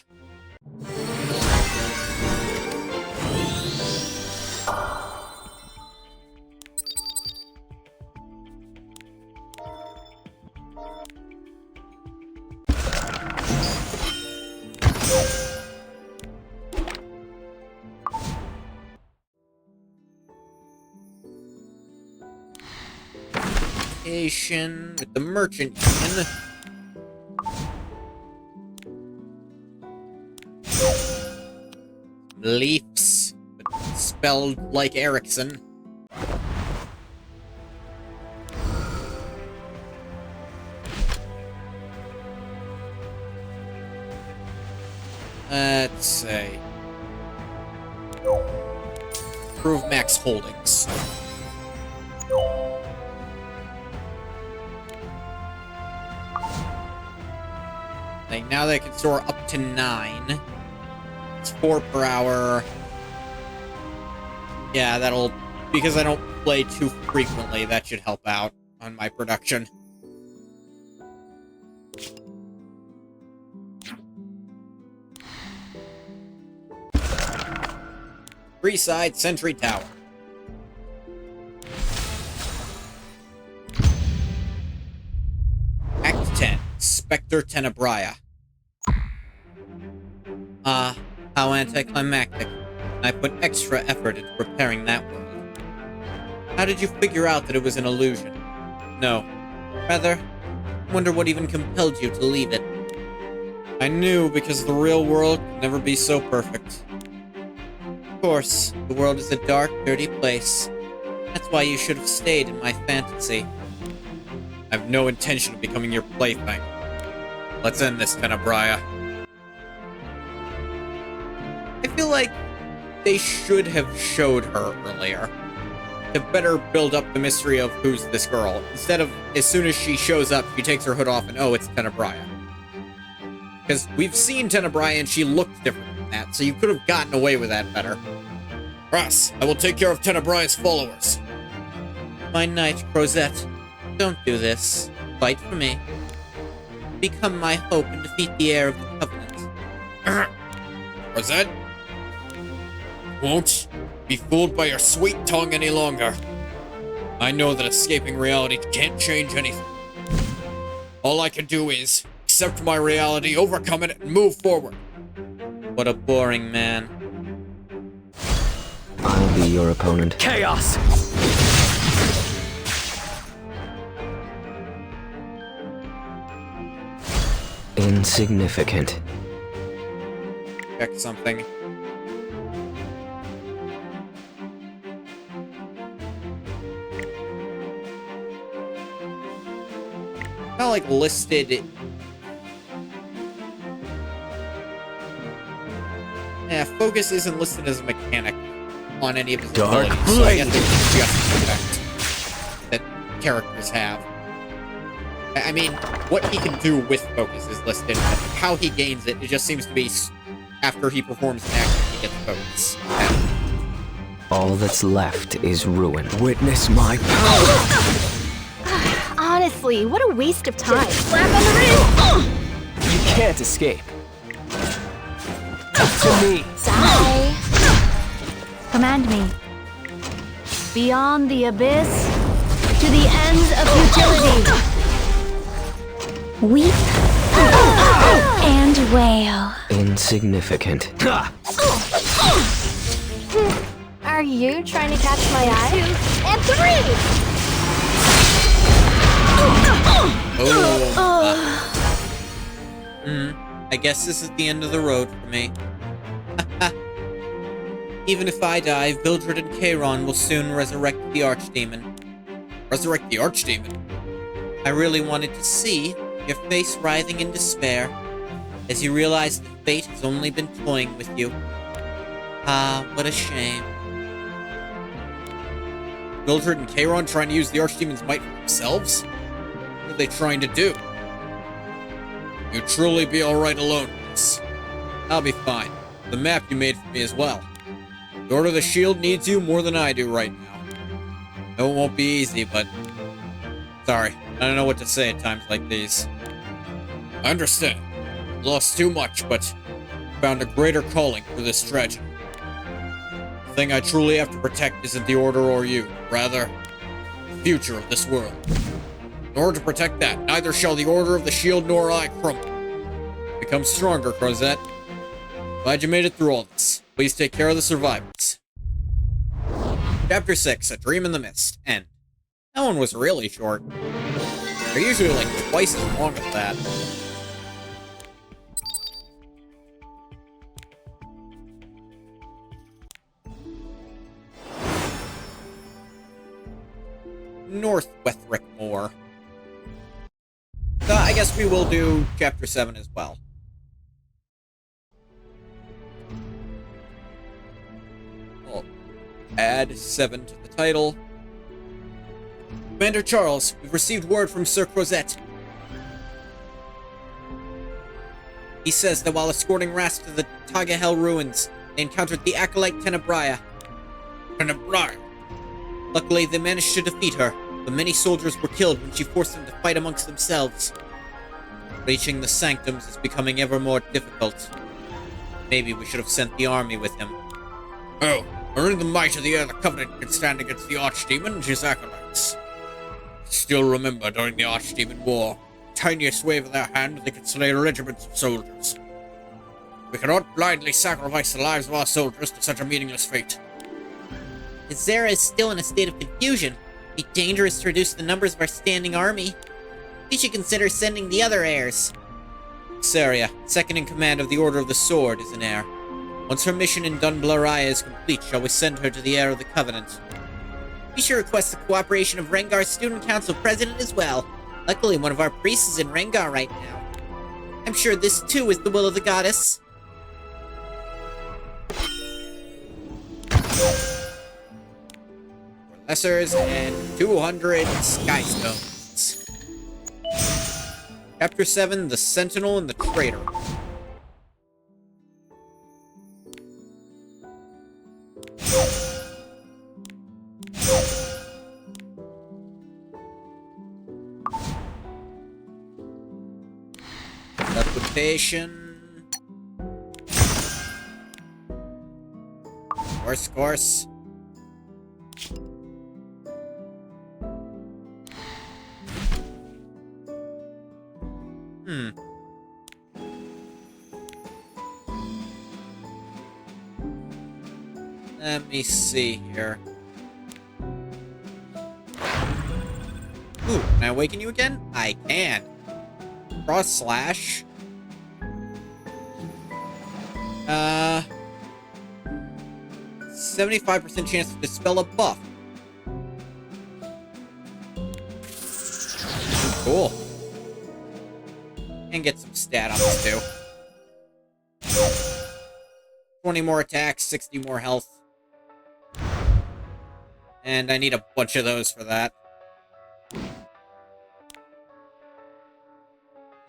With the merchant union. Leafs, but spelled like Erickson. Let's say Prove Max Holdings. Now they can store up to 9. It's 4 per hour. Yeah, that'll... Because I don't play too frequently, that should help out on my production. Freeside Sentry Tower. Act 10. Spectre Tenebrae. How anticlimactic. I put extra effort into preparing that world. How did you figure out that it was an illusion? No. Rather, I wonder what even compelled you to leave it. I knew because the real world could never be so perfect. Of course, the world is a dark, dirty place. That's why you should have stayed in my fantasy. I have no intention of becoming your plaything. Let's end this, Tenebrae. I feel like they should have showed her earlier to better build up the mystery of who's this girl. Instead of, as soon as she shows up, she takes her hood off and, oh, it's Tenebrae. Because we've seen Tenebrae and she looked different than that, so you could have gotten away with that better. Russ, I will take care of Tenebrae's followers. My knight, Crozet. Don't do this. Fight for me. Become my hope and defeat the heir of the Covenant. Crozet? Won't be fooled by your sweet tongue any longer. I know that escaping reality can't change anything. All I can do is accept my reality, overcome it, and move forward. What a boring man. I'll be your opponent. Chaos! Insignificant. Check something. Not like listed. Yeah, focus isn't listed as a mechanic on any of his Dark abilities, so I guess blade. it's just an effect that characters have. I mean, what he can do with focus is listed, but how he gains it, it just seems to be after he performs an action, he gets focus. All that's left is ruin. Witness my power! Honestly, what a waste of time. Slap on the wrist! You can't escape. Up to me! Die! Command me. Beyond the abyss, to the ends of futility. Weep and wail. Insignificant. Are you trying to catch my eye? 2 and 3! I guess this is the end of the road for me. Even if I die, Vildred and Charon will soon resurrect the Archdemon. Resurrect the Archdemon? I really wanted to see your face writhing in despair as you realize that fate has only been toying with you. Ah, what a shame. Vildred and Charon trying to use the Archdemon's might for themselves? What are they trying to do? You'll truly be alright alone, Miss. I'll be fine. The map you made for me as well. The Order of the Shield needs you more than I do right now. No, it won't be easy, but... Sorry, I don't know what to say at times like these. I understand. Lost too much, but found a greater calling for this tragedy. The thing I truly have to protect isn't the Order or you, rather, the future of this world. In order to protect that, neither shall the Order of the Shield nor I crumble. Become stronger, Crozet. Glad you made it through all this. Please take care of the survivors. Chapter 6, A Dream in the Mist, End. That one was really short. They're usually like twice as long as that. North Wethrick Moor. So I guess we will do Chapter 7 as well. We'll add 7 to the title. Commander Charles, we've received word from Sir Crozet. He says that while escorting Rast to the Tagahel ruins, they encountered the Acolyte Tenebrae. Tenebrae? Luckily, they managed to defeat her, but many soldiers were killed when she forced them to fight amongst themselves. Reaching the sanctums is becoming ever more difficult. Maybe we should have sent the army with him. Oh, only the might of the Air the Covenant can stand against the Archdemon and his acolytes. I still remember during the Archdemon War, the tiniest wave of their hand they could slay regiments of soldiers. We cannot blindly sacrifice the lives of our soldiers to such a meaningless fate. Zera is still in a state of confusion. It'd be dangerous to reduce the numbers of our standing army. We should consider sending the other heirs. Saria, second in command of the Order of the Sword, is an heir. Once her mission in Dunblaria is complete, shall we send her to the heir of the Covenant. We should request the cooperation of Rengar's Student Council President as well. Luckily, one of our priests is in Rengar right now. I'm sure this too is the will of the goddess. Lessers and 200 Sky Stones. Chapter 7, The Sentinel and the Traitor. Reputation. Course. Let me see here. Ooh, can I awaken you again? I can. Cross slash. 75% chance to dispel a buff. Cool. And get some stat on this too. 20 more attacks, 60 more health. And I need a bunch of those for that.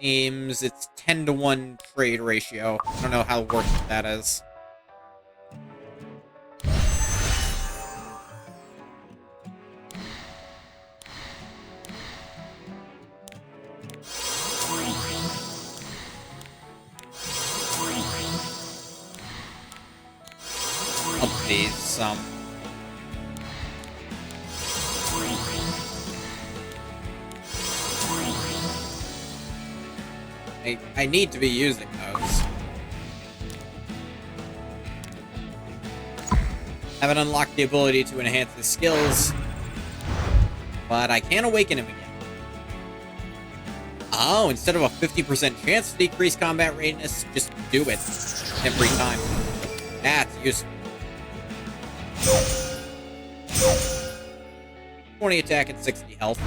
Seems it's 10-to-1 trade ratio. I don't know how worth it that is. Up these some. I need to be using those. Haven't unlocked the ability to enhance his skills, but I can awaken him again. Oh, instead of a 50% chance to decrease combat readiness, just do it every time. That's useful. 20 attack and 60 health.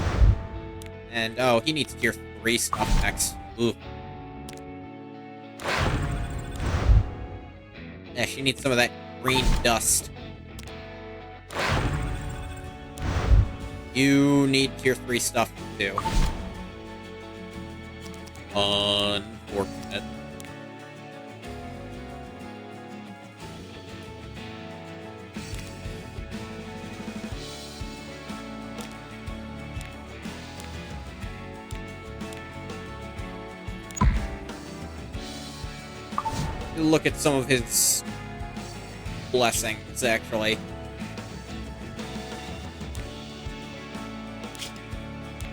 And, oh, he needs tier 3 stuff next. Ooh. Yeah, she needs some of that green dust. You need tier 3 stuff too. Unfortunate. Look at some of his blessings, actually.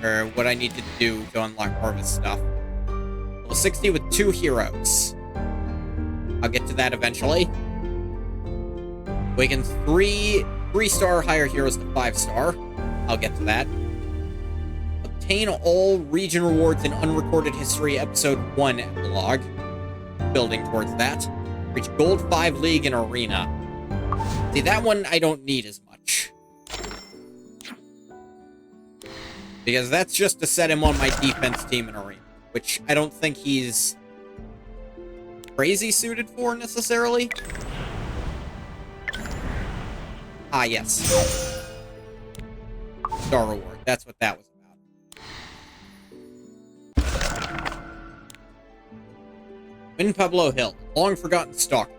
Or what I need to do to unlock more of his stuff. Level 60 with 2 heroes. I'll get to that eventually. Awaken 3-star higher heroes to 5-star. I'll get to that. Obtain all region rewards in Unrecorded History Episode 1 epilogue. Building towards that. Reach Gold 5 League in Arena. See, that one I don't need as much. Because that's just to set him on my defense team in Arena. Which I don't think he's crazy suited for, necessarily. Ah, yes. Star reward. That's what that was about. In Pablo Hill, long-forgotten stalker.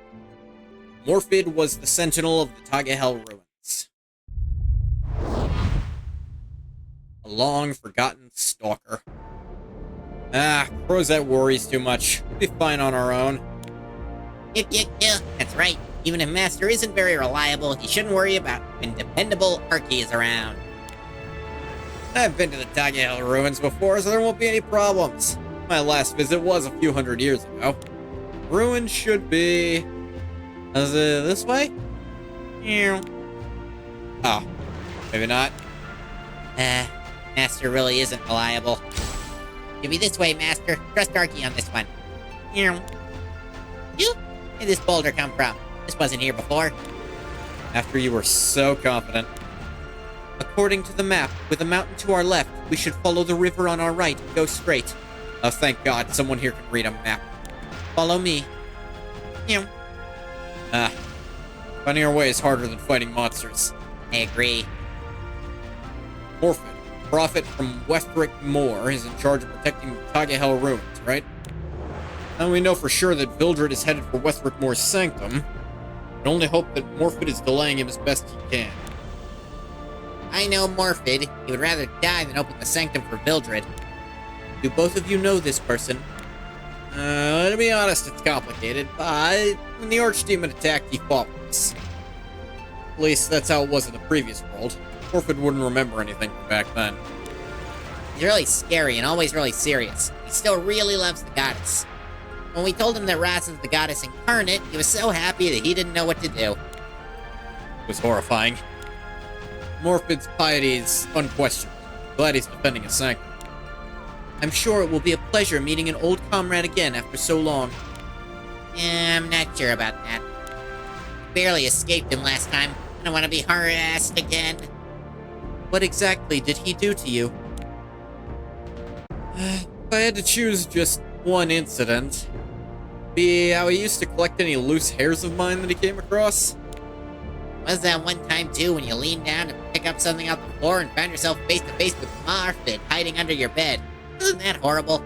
Morphid was the sentinel of the Tagahel ruins. A long-forgotten stalker. Ah, Crozet worries too much. We'll be fine on our own. Yeah, that's right. Even if Master isn't very reliable, he shouldn't worry about when dependable Arky is around. I've been to the Tagahel ruins before, so there won't be any problems. My last visit was a few hundred years ago. Ruins should be... Is it this way? Yeah. Oh, maybe not. Master really isn't reliable. Give me this way, Master. Trust Arky on this one. You? Where did this boulder come from? This wasn't here before. After you were so confident. According to the map, with a mountain to our left, we should follow the river on our right and go straight. Oh, thank God, someone here can read a map. Follow me. Finding our way is harder than fighting monsters. I agree. Morphid, prophet from Wethric Moor, is in charge of protecting the Tagahel ruins, right? And we know for sure that Vildred is headed for Wethric Moor's sanctum. I only hope that Morphid is delaying him as best he can. I know Morphid. He would rather die than open the sanctum for Vildred. Do both of you know this person? To be honest, it's complicated, but when the Archdemon attacked, he fought with us. At least, that's how it was in the previous world. Morphid wouldn't remember anything from back then. He's really scary and always really serious. He still really loves the goddess. When we told him that Raz is the goddess incarnate, he was so happy that he didn't know what to do. It was horrifying. Morphid's piety is unquestionable. Glad he's defending his sanctum. I'm sure it will be a pleasure meeting an old comrade again after so long. I'm not sure about that. Barely escaped him last time. I don't want to be harassed again. What exactly did he do to you? If I had to choose just one incident, be how he used to collect any loose hairs of mine that he came across. Was that one time too when you leaned down to pick up something off the floor and found yourself face to face with Morphid hiding under your bed? Isn't that horrible?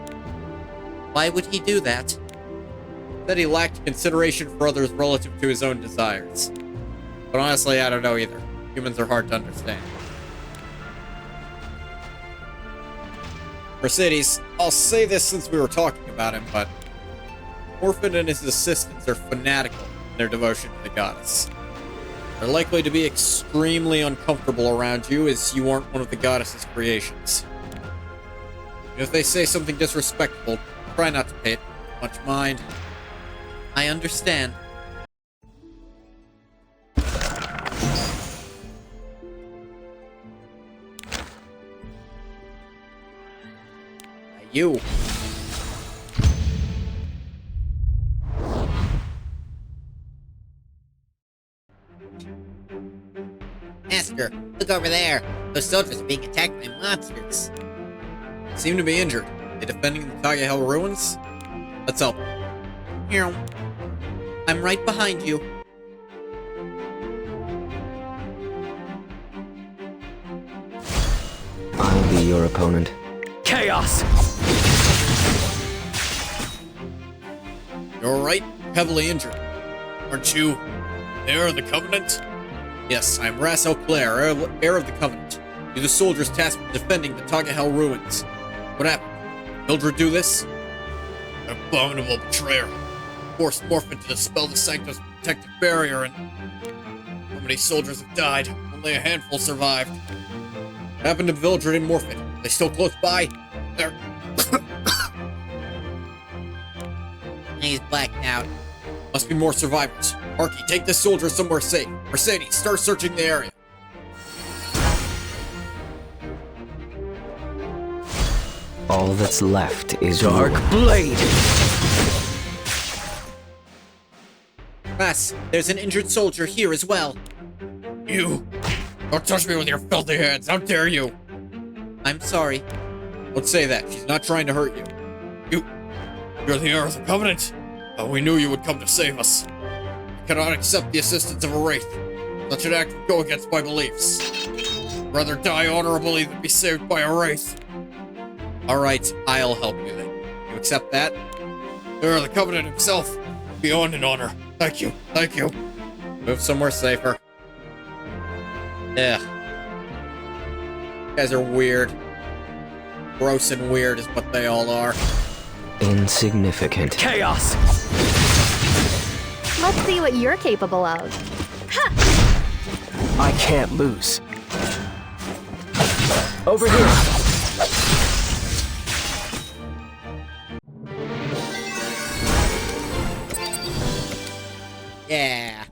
Why would he do that? That he lacked consideration for others relative to his own desires. But honestly, I don't know either. Humans are hard to understand. Mercedes, I'll say this since we were talking about him, but Morphid and his assistants are fanatical in their devotion to the goddess. They're likely to be extremely uncomfortable around you as you aren't one of the goddess's creations. If they say something disrespectful, try not to pay it much mind. I understand. You. Master, look over there. Those soldiers are being attacked by monsters. Seem to be injured. They defending the Tagahel ruins? Let's help. Here. I'm right behind you. I'll be your opponent. Chaos! You're right. Heavily injured. Aren't you heir of the Covenant? Yes, I'm Ras Claire, heir of the Covenant. You're the soldiers tasked with defending the Tagahel ruins. What happened? Did Mildred do this? An abominable betrayer. Forced Morphin to dispel the Sanctum's protective barrier, and how many soldiers have died? Only a handful survived. What happened to Mildred and Morphin? Are they still close by? They're... He's blacked out. Must be more survivors. Arky, take this soldier somewhere safe. Mercedes, start searching the area. All that's left is Dark ruin. Blade! Ras, there's an injured soldier here as well. You! Don't touch me with your filthy hands! How dare you! I'm sorry. Don't say that. She's not trying to hurt you. You're the heir of the Covenant? We knew you would come to save us. I cannot accept the assistance of a Wraith. Such an act would go against my beliefs. I'd rather die honorably than be saved by a Wraith. Alright, I'll help you then. You accept that? Heir of the Covenant himself. Beyond an honor. Thank you. Thank you. Move somewhere safer. Yeah. You guys are weird. Gross and weird is what they all are. Insignificant. Chaos! Let's see what you're capable of. I can't lose. Over here! Yeah.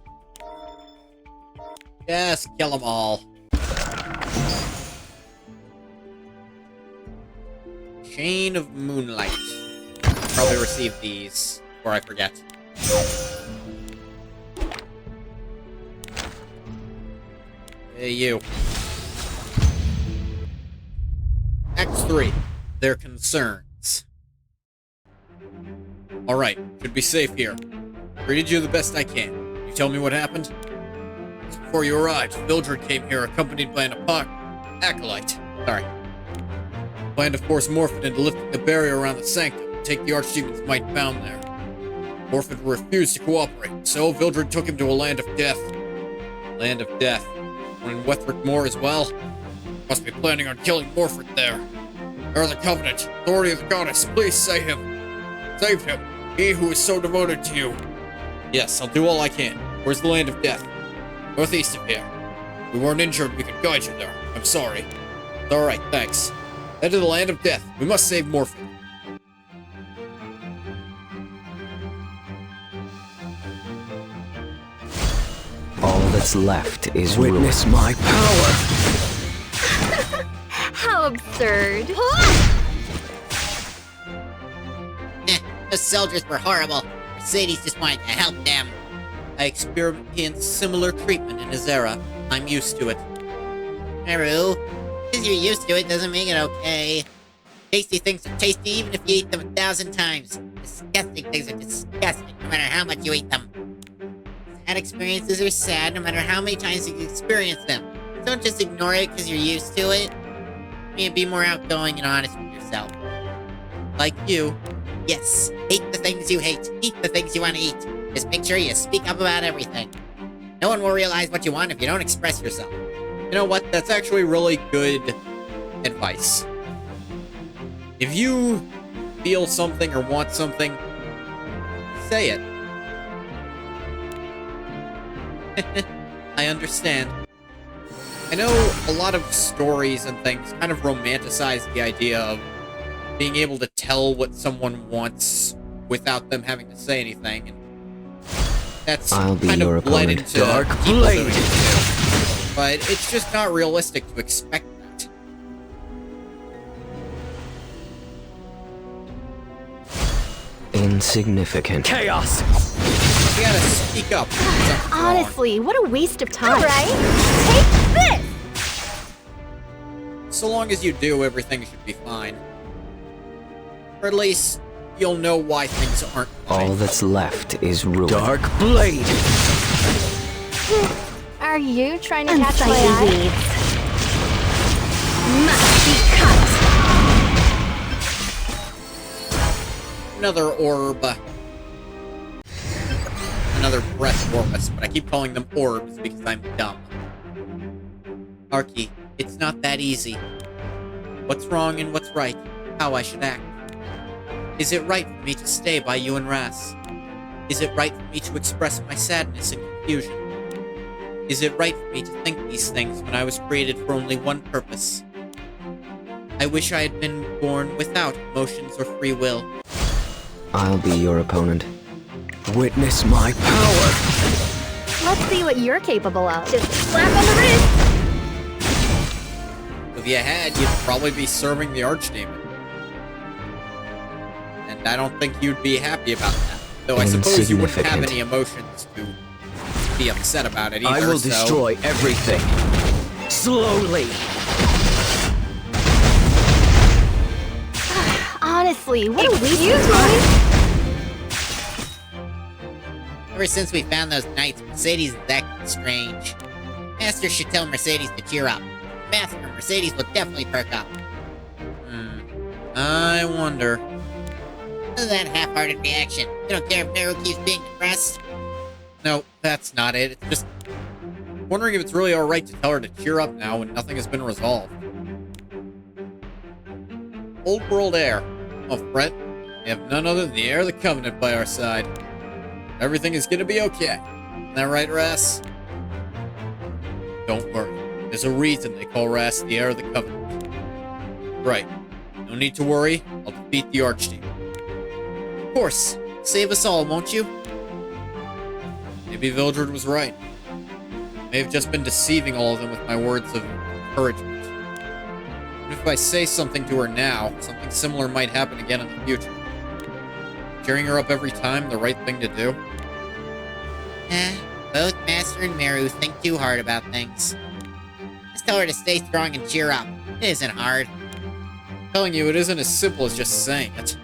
Yes, kill them all. Chain of Moonlight. Probably receive these before I forget. Hey, you. X3. Their concerns. Alright, should be safe here. Treated you the best I can. You tell me what happened? Just before you arrived, Mildred came here accompanied by an acolyte. Sorry. Planned to force Morphin into lifting the barrier around the sanctum and take the Archdeacon's might found there. Morphin refused to cooperate, so Mildred took him to a land of death. Land of death. One in Wetherick Moor as well? Must be planning on killing Morphin there. Heir of the Covenant, authority of the goddess, please save him. Save him, he who is so devoted to you. Yes, I'll do all I can. Where's the land of death? Northeast of here. If we weren't injured, we could guide you there. I'm sorry. It's alright, thanks. Head to the land of death. We must save Morphin. All that's left is Witness ruin. my power! How absurd. The soldiers were horrible. Mercedes just wanted to help them. I experienced similar treatment in Azera. I'm used to it. Haru, because you're used to it doesn't make it okay. Tasty things are tasty even if you eat them 1,000 times. Disgusting things are disgusting no matter how much you eat them. Sad experiences are sad no matter how many times you experience them. Don't just ignore it because you're used to it. Be more outgoing and honest with yourself. Like you. Yes, hate the things you hate. Eat the things you want to eat. Just make sure you speak up about everything. No one will realize what you want if you don't express yourself. You know what? That's actually really good advice. If you feel something or want something, say it. I understand. I know a lot of stories and things kind of romanticize the idea of being able to tell what someone wants without them having to say anything. And that's I'll be kind your of bled opponent. into Dark people Blade. doing it too. But it's just not realistic to expect that. Insignificant. Chaos! You gotta speak up. Something's wrong. Honestly, what a waste of time. Alright, take this! So long as you do, everything should be fine. Or at least, you'll know why things aren't fine. All that's left is ruin. Dark Blade! Are you trying to catch my Unsightly eye? weeds. Must be cut. Another orb. Another breath orbus, but I keep calling them orbs because I'm dumb. Arky, it's not that easy. What's wrong and what's right? How I should act? Is it right for me to stay by you and Ras? Is it right for me to express my sadness and confusion? Is it right for me to think these things when I was created for only one purpose? I wish I had been born without emotions or free will. I'll be your opponent. Witness my power! Let's see what you're capable of. Just slap on the wrist. If you had, you'd probably be serving the Archdemon. And I don't think you'd be happy about that. Though I suppose you wouldn't have any emotions to be upset about it either, I will so... destroy everything. Slowly! Honestly, what a waste of time. Ever since we found those knights, Mercedes is acting strange. Master should tell Mercedes to cheer up. Master, Mercedes will definitely perk up. I wonder. Look at that half-hearted reaction. You don't care if Meru keeps being depressed? No, that's not it. It's just... wondering if it's really alright to tell her to cheer up now when nothing has been resolved. Old world air. Oh, fret. We have none other than the heir of the Covenant by our side. Everything is gonna be okay. Isn't that right, Ras? Don't worry. There's a reason they call Ras the heir of the Covenant. Right. No need to worry. I'll defeat the Archdemon. Of course. Save us all, won't you? Maybe Vildred was right. I may have just been deceiving all of them with my words of encouragement. And if I say something to her now, something similar might happen again in the future. Cheering her up every time the right thing to do? Both Master and Meru think too hard about things. Just tell her to stay strong and cheer up. It isn't hard. I'm telling you, it isn't as simple as just saying it.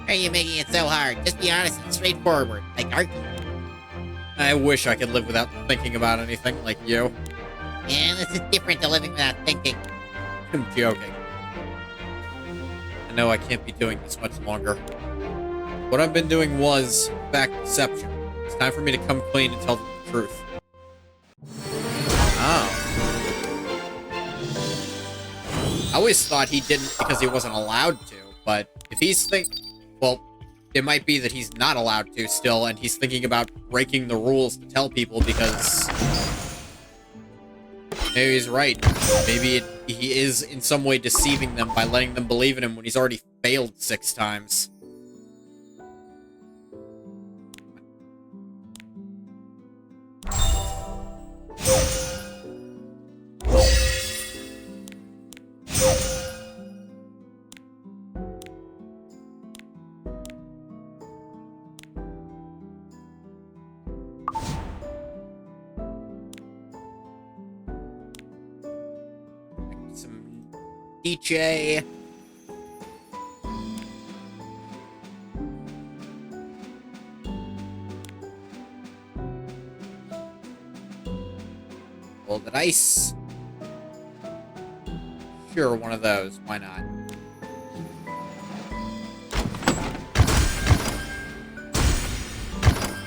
Why are you making it so hard? Just be honest and straightforward, like Arky. I wish I could live without thinking about anything like you. Yeah, this is different to living without thinking. I'm joking. I know I can't be doing this much longer. What I've been doing was, in fact, deception. It's time for me to come clean and tell them the truth. Oh. I always thought he didn't because he wasn't allowed to, but if he's well, it might be that he's not allowed to still, and he's thinking about breaking the rules to tell people because... maybe he's right. Maybe he is in some way deceiving them by letting them believe in him when he's already failed 6 times. Some DJ. Roll the dice. Sure, one of those. Why not?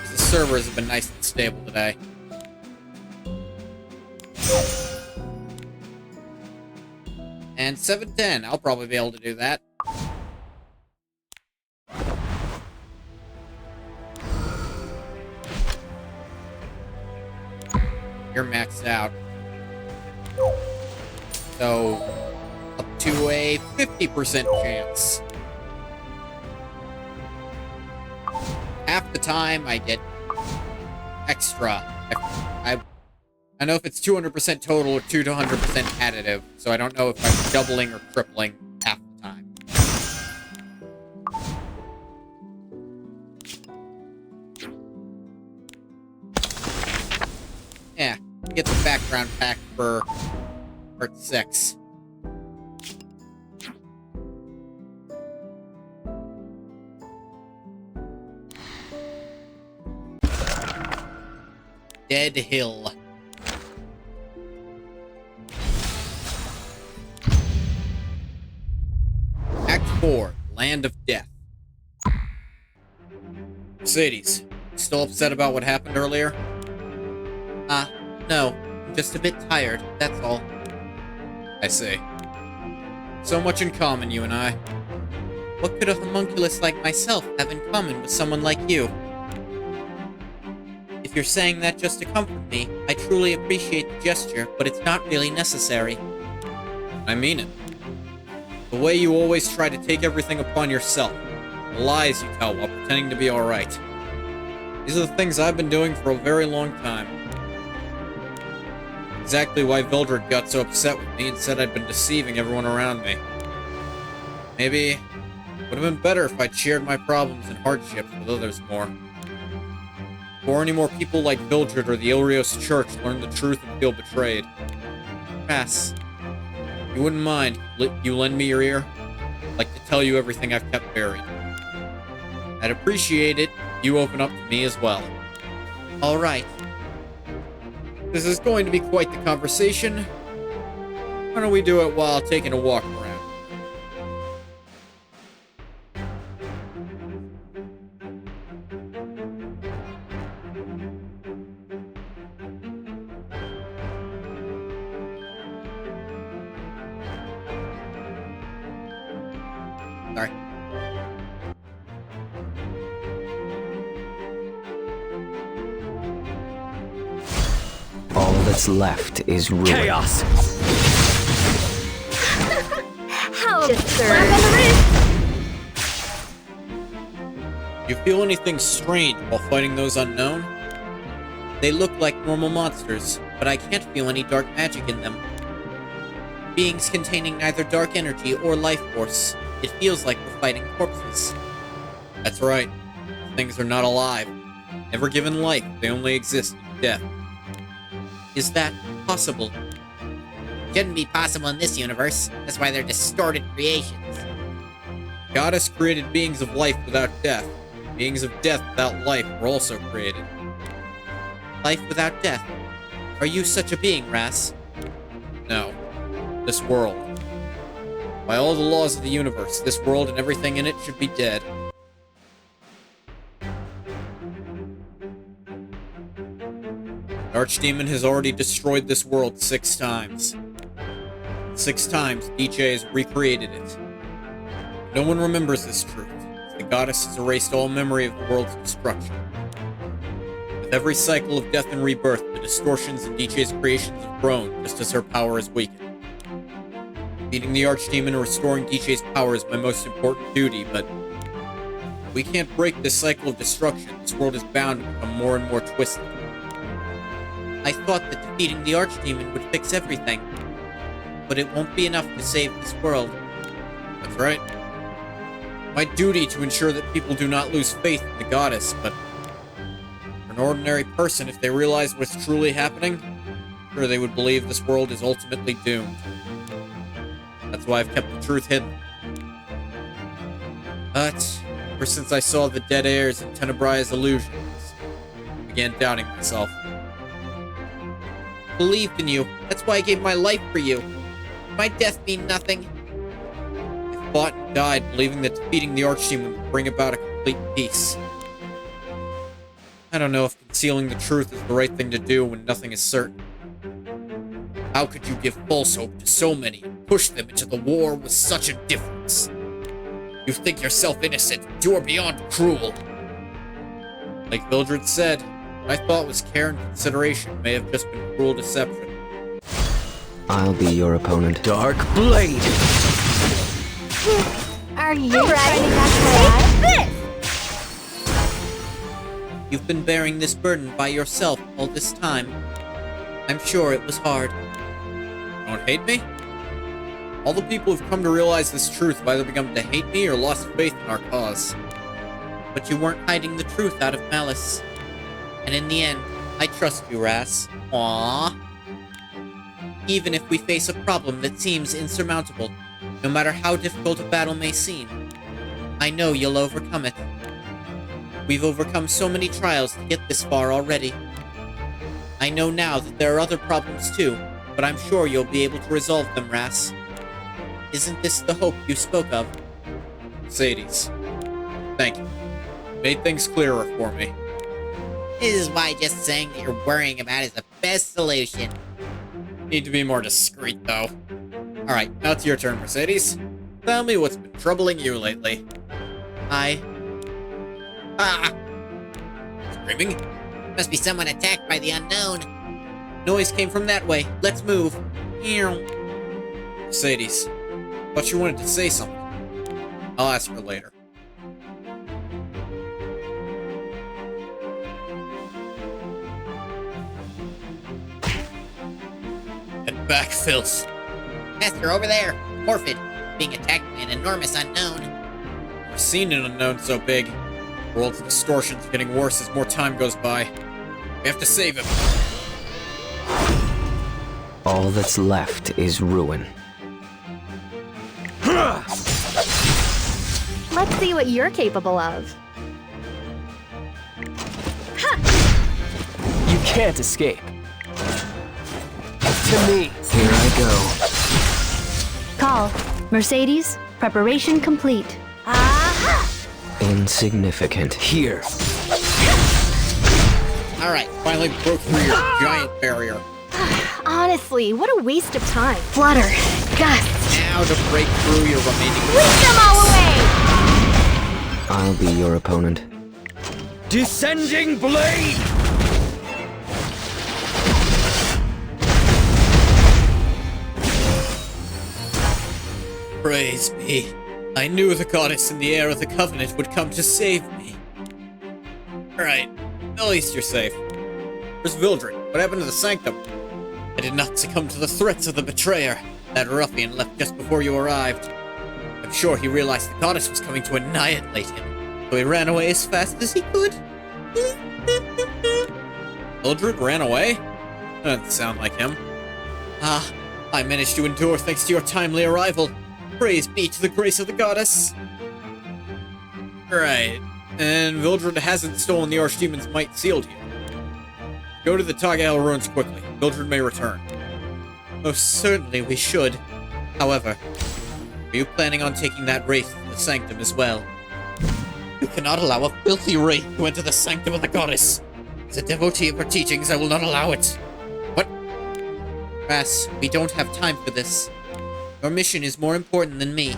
The servers have been nice and stable today. And 710. I'll probably be able to do that. You're maxed out. So, up to a 50% chance. Half the time, I get extra. I know if it's 200% total or 200% additive, so I don't know if I'm doubling or tripling half the time. get the background pack for part 6. Dead Hill. Act 4, Land of Death. Mercedes, still upset about what happened earlier? No. I'm just a bit tired, that's all. I see. So much in common, you and I. What could a homunculus like myself have in common with someone like you? If you're saying that just to comfort me, I truly appreciate the gesture, but it's not really necessary. I mean it. The way you always try to take everything upon yourself. The lies you tell while pretending to be alright. These are the things I've been doing for a very long time. Exactly why Vildred got so upset with me and said I'd been deceiving everyone around me. Maybe it would have been better if I'd shared my problems and hardships with others more. Before any more people like Vildred or the Ilrios Church learn the truth and feel betrayed. Crass. You wouldn't mind, you lend me your ear? I'd like to tell you everything I've kept buried. I'd appreciate it if you open up to me as well. Alright. This is going to be quite the conversation. Why don't we do it while taking a walk around? Sorry. All that's left is ruin. Chaos! How Just slap on the wrist. You feel anything strange while fighting those unknown? They look like normal monsters, but I can't feel any dark magic in them. Beings containing neither dark energy or life force. It feels like we're fighting corpses. That's right. Things are not alive. Never given life, they only exist in death. Is that possible? Shouldn't be possible in this universe. That's why they're distorted creations. Goddess created beings of life without death. Beings of death without life were also created. Life without death. Are you such a being, Ras? No. This world. By all the laws of the universe, this world and everything in it should be dead. The Archdemon has already destroyed this world 6 times. 6 times, DJ has recreated it. No one remembers this truth. The goddess has erased all memory of the world's destruction. With every cycle of death and rebirth, the distortions in DJ's creations have grown, just as her power has weakened. Defeating the Archdemon and restoring DJ's power is my most important duty, but if we can't break this cycle of destruction, this world is bound to become more and more twisted. I thought that defeating the Archdemon would fix everything. But it won't be enough to save this world. That's right. My duty to ensure that people do not lose faith in the goddess, but for an ordinary person, if they realize what's truly happening, I'm sure they would believe this world is ultimately doomed. That's why I've kept the truth hidden. But ever since I saw the dead heirs and Tenebrai's illusions, I began doubting myself. Believed in you. That's why I gave my life for you. My death mean nothing. I fought and died believing that defeating the Archdemon would bring about a complete peace. I don't know if concealing the truth is the right thing to do when nothing is certain. How could you give false hope to so many and push them into the war with such indifference? You think yourself innocent, but you are beyond cruel. Like Vildred said, what I thought was care and consideration may have just been cruel deception. I'll be your opponent. Dark Blade! Are you trying to catch my eye? You've been bearing this burden by yourself all this time. I'm sure it was hard. Don't hate me? All the people who've come to realize this truth have either begun to hate me or lost faith in our cause. But you weren't hiding the truth out of malice. And in the end, I trust you, Ras. Aww. Even if we face a problem that seems insurmountable, no matter how difficult a battle may seem, I know you'll overcome it. We've overcome so many trials to get this far already. I know now that there are other problems too, but I'm sure you'll be able to resolve them, Ras. Isn't this the hope you spoke of? Mercedes, thank you. Made things clearer for me. This is why just saying that you're worrying about is the best solution. Need to be more discreet, though. Alright, now it's your turn, Mercedes. Tell me what's been troubling you lately. Ah! Screaming? Must be someone attacked by the unknown. Noise came from that way. Let's move. Ew. Mercedes, thought you wanted to say something. I'll ask her later. Head back, Phils. Master, over there. Morphid. Being attacked by an enormous unknown. I've seen an unknown so big. The world's distortions are getting worse as more time goes by. We have to save him. All that's left is ruin. Let's see what you're capable of. You can't escape. To me. Here I go. Call. Mercedes, preparation complete. Insignificant. Here. Alright, finally broke through your giant barrier. Honestly, what a waste of time. Flutter. Gust. Now to break through your remaining... Whisk them all away! I'll be your opponent. Descending blade! Praise be. I knew the goddess in the air of the Covenant would come to save me. Alright, at least you're safe. Where's Vildred? What happened to the Sanctum? I did not succumb to the threats of the betrayer. That ruffian left just before you arrived. I'm sure he realized the goddess was coming to annihilate him, so he ran away as fast as he could. Vildred ran away? That doesn't sound like him. Ah, I managed to endure thanks to your timely arrival. Praise be to the grace of the goddess. Right, and Vildred hasn't stolen the Archdemon's might sealed here. Go to the Tagael ruins quickly. Vildred may return. Most certainly we should. However, are you planning on taking that wraith to the Sanctum as well? You cannot allow a filthy wraith to enter the Sanctum of the goddess. As a devotee of her teachings, I will not allow it. What? Ras, we don't have time for this. Your mission is more important than me.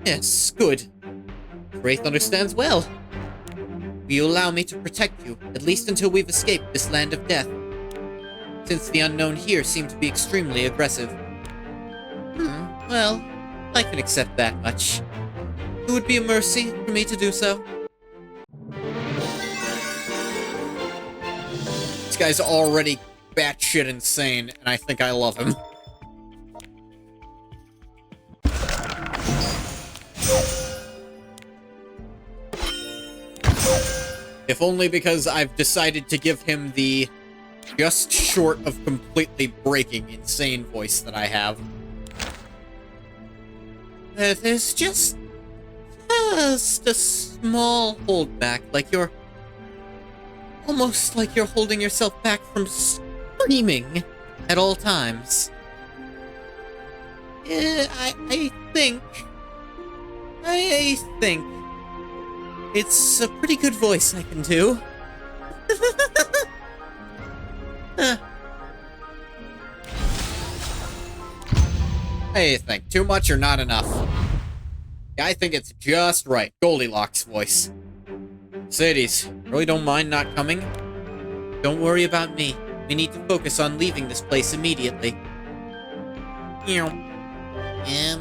Yes, good. Wraith understands well. Will you allow me to protect you, at least until we've escaped this land of death? Since the unknown here seem to be extremely aggressive. Well, I can accept that much. It would be a mercy for me to do so. This guy's already batshit insane, and I think I love him. If only because I've decided to give him the just short of completely breaking insane voice that I have. There's just a small holdback, like you're... almost like you're holding yourself back from screaming at all times. I think it's a pretty good voice I can do. How do you think? Too much or not enough? Yeah, I think it's just right. Goldilocks voice. Mercedes, really don't mind not coming? Don't worry about me. We need to focus on leaving this place immediately. Yeah,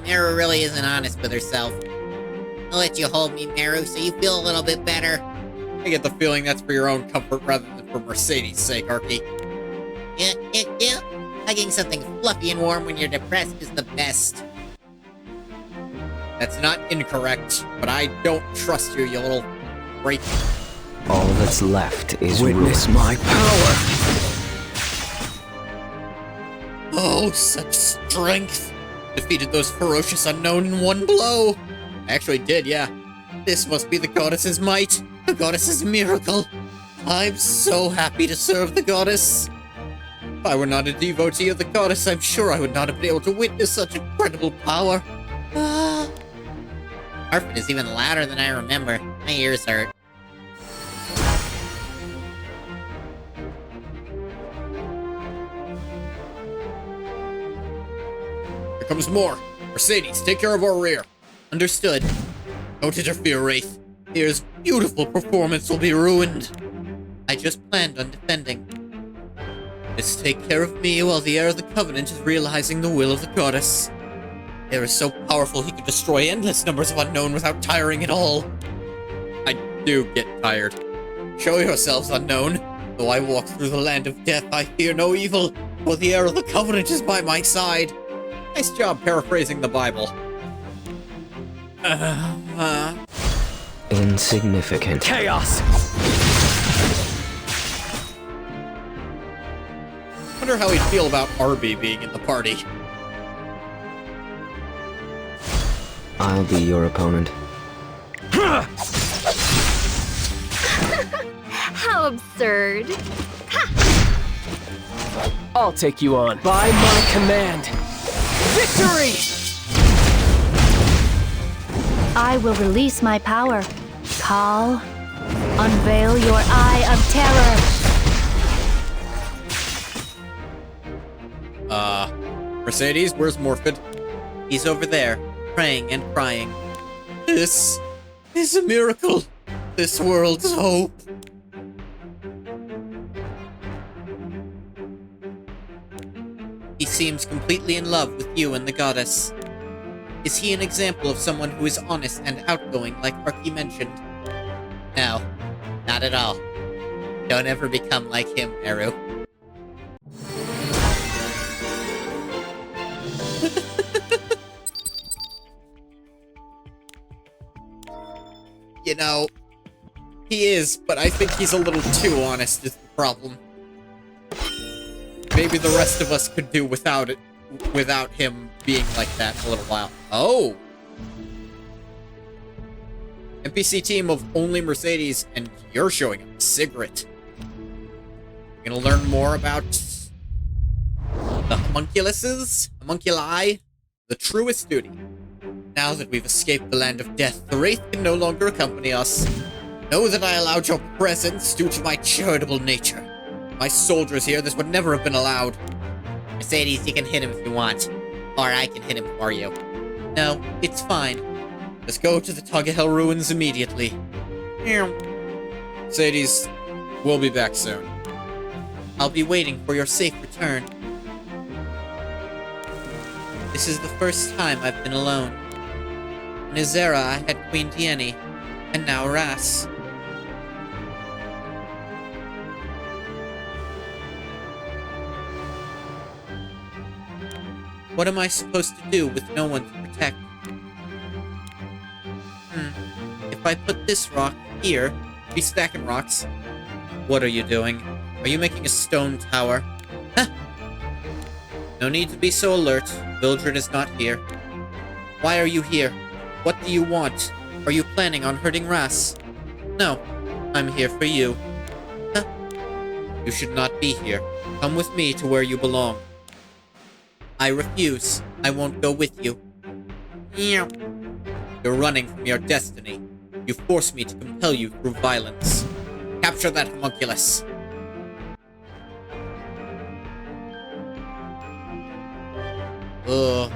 Meru really isn't honest with herself. I'll let you hold me, Meru, so you feel a little bit better. I get the feeling that's for your own comfort rather than for Mercedes' sake, Arky. Yeah. Hugging something fluffy and warm when you're depressed is the best. That's not incorrect, but I don't trust you, you little freak. All that's left is Witness ruin. my power! Oh, such strength! Defeated those ferocious unknown in one blow! I actually did, yeah. This must be the goddess's might, the goddess's miracle. I'm so happy to serve the goddess. If I were not a devotee of the goddess, I'm sure I would not have been able to witness such incredible power. Harford is even louder than I remember. My ears hurt. Here comes more. Mercedes, take care of our rear. Understood. Don't interfere, Wraith. Here's beautiful performance will be ruined. I just planned on defending. Just take care of me while the heir of the Covenant is realizing the will of the goddess. Air is so powerful he could destroy endless numbers of unknown without tiring at all. I do get tired. Show yourselves, unknown. Though I walk through the land of death, I fear no evil, for the heir of the Covenant is by my side. Nice job paraphrasing the Bible. Insignificant. Chaos! Wonder how he'd feel about Arby being in the party. I'll be your opponent. How absurd. I'll take you on. By my command. Victory! I will release my power. Call. Unveil your eye of terror. Mercedes, where's Morphid? He's over there, praying and crying. This is a miracle. This world's hope. He seems completely in love with you and the goddess. Is he an example of someone who is honest and outgoing like Arky mentioned? No, not at all. Don't ever become like him, Eru. You know, he is, but I think he's a little too honest is the problem. Maybe the rest of us could do without it, without him being like that for a little while. Oh! NPC team of only Mercedes, and you're showing up, Sigrid. You're gonna learn more about the homunculi, the truest duty. Now that we've escaped the land of death, the Wraith can no longer accompany us. Know that I allowed your presence due to my charitable nature. My soldiers here, this would never have been allowed. Mercedes, you can hit him if you want. Or I can hit him for you. No, it's fine. Let's go to the Tagahel ruins immediately. Mercedes, we'll be back soon. I'll be waiting for your safe return. This is the first time I've been alone. In Azera, I had Queen Diene, and now Ras. What am I supposed to do with no one to protect? If I put this rock here, Be stacking rocks. What are you doing? Are you making a stone tower? Huh. No need to be so alert. Mildred is not here. Why are you here? What do you want? Are you planning on hurting Ras? No, I'm here for you. Huh. You should not be here. Come with me to where you belong. I refuse. I won't go with you. You're running from your destiny. You force me to compel you through violence. Capture that homunculus. Ugh.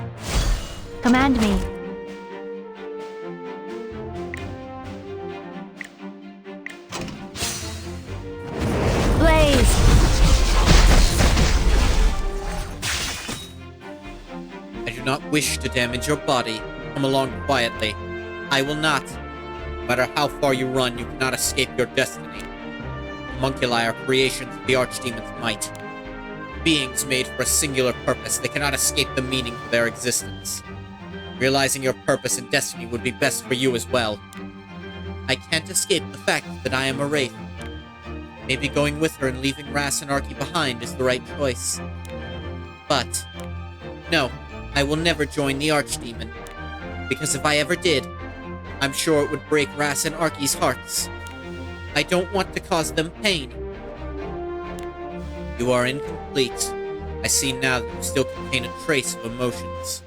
Command me. Blaze! I do not wish to damage your body. Come along quietly. I will not. No matter how far you run, you cannot escape your destiny. Homunculi are creations of the Archdemon's might. Beings made for a singular purpose, they cannot escape the meaning of their existence. Realizing your purpose and destiny would be best for you as well. I can't escape the fact that I am a Wraith. Maybe going with her and leaving Ras and Arky behind is the right choice. But, no, I will never join the Archdemon. Because if I ever did, I'm sure it would break Ras and Arky's hearts. I don't want to cause them pain. You are incomplete. I see now that you still contain a trace of emotions.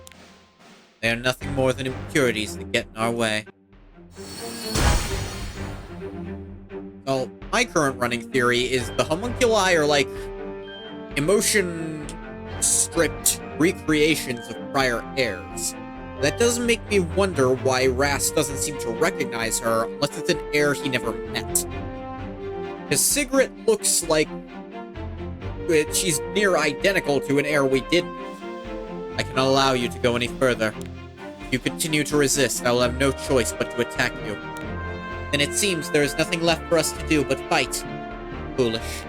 They are nothing more than impurities that get in our way. Well, my current running theory is the homunculi are like emotion-stripped recreations of prior heirs. That does make me wonder why Ras doesn't seem to recognize her unless it's an heir he never met. Because Sigrid looks like she's near identical to an heir we did meet. I cannot allow you to go any further. If you continue to resist, I will have no choice but to attack you. Then it seems there is nothing left for us to do but fight. Foolish.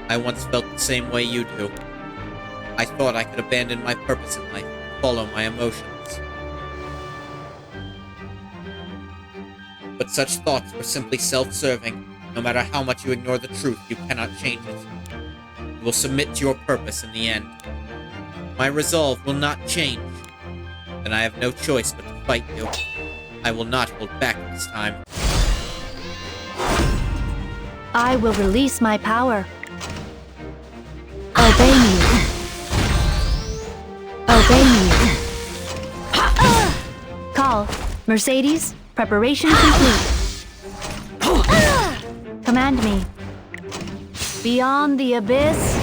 I once felt the same way you do. I thought I could abandon my purpose in life and follow my emotions. But such thoughts were simply self-serving. No matter how much you ignore the truth, you cannot change it. You will submit to your purpose in the end. My resolve will not change. Then I have no choice but to fight you. I will not hold back this time. I will release my power. Obey me. Obey me. Call. Mercedes, preparation complete. Command me. Beyond the abyss,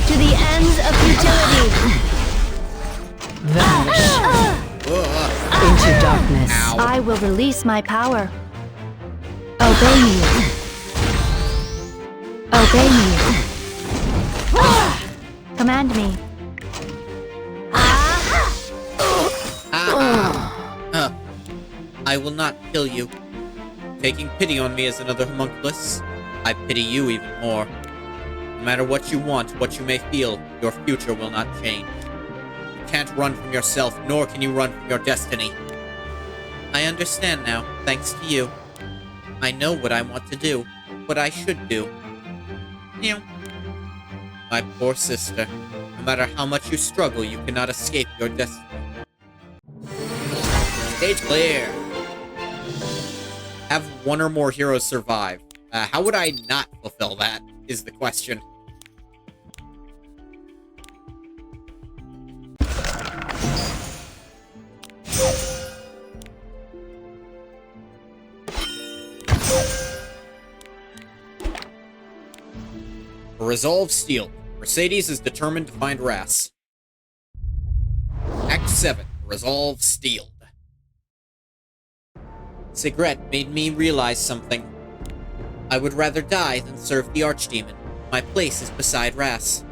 to the ends of futility. Vanish into darkness. Ow. I will release my power. Obey me. Obey me. Command me. I will not kill you. Taking pity on me as another homunculus, I pity you even more. No matter what you want, what you may feel, your future will not change. You can't run from yourself, nor can you run from your destiny. I understand now, thanks to you. I know what I want to do, what I should do. Meow. My poor sister. No matter how much you struggle, you cannot escape your destiny. Stage clear. Have one or more heroes survive. How would I not fulfill that, is the question. Resolve Steel. Mercedes is determined to find Ras. Act 7. Resolve Steeled. Sigret made me realize something. I would rather die than serve the Archdemon. My place is beside Ras.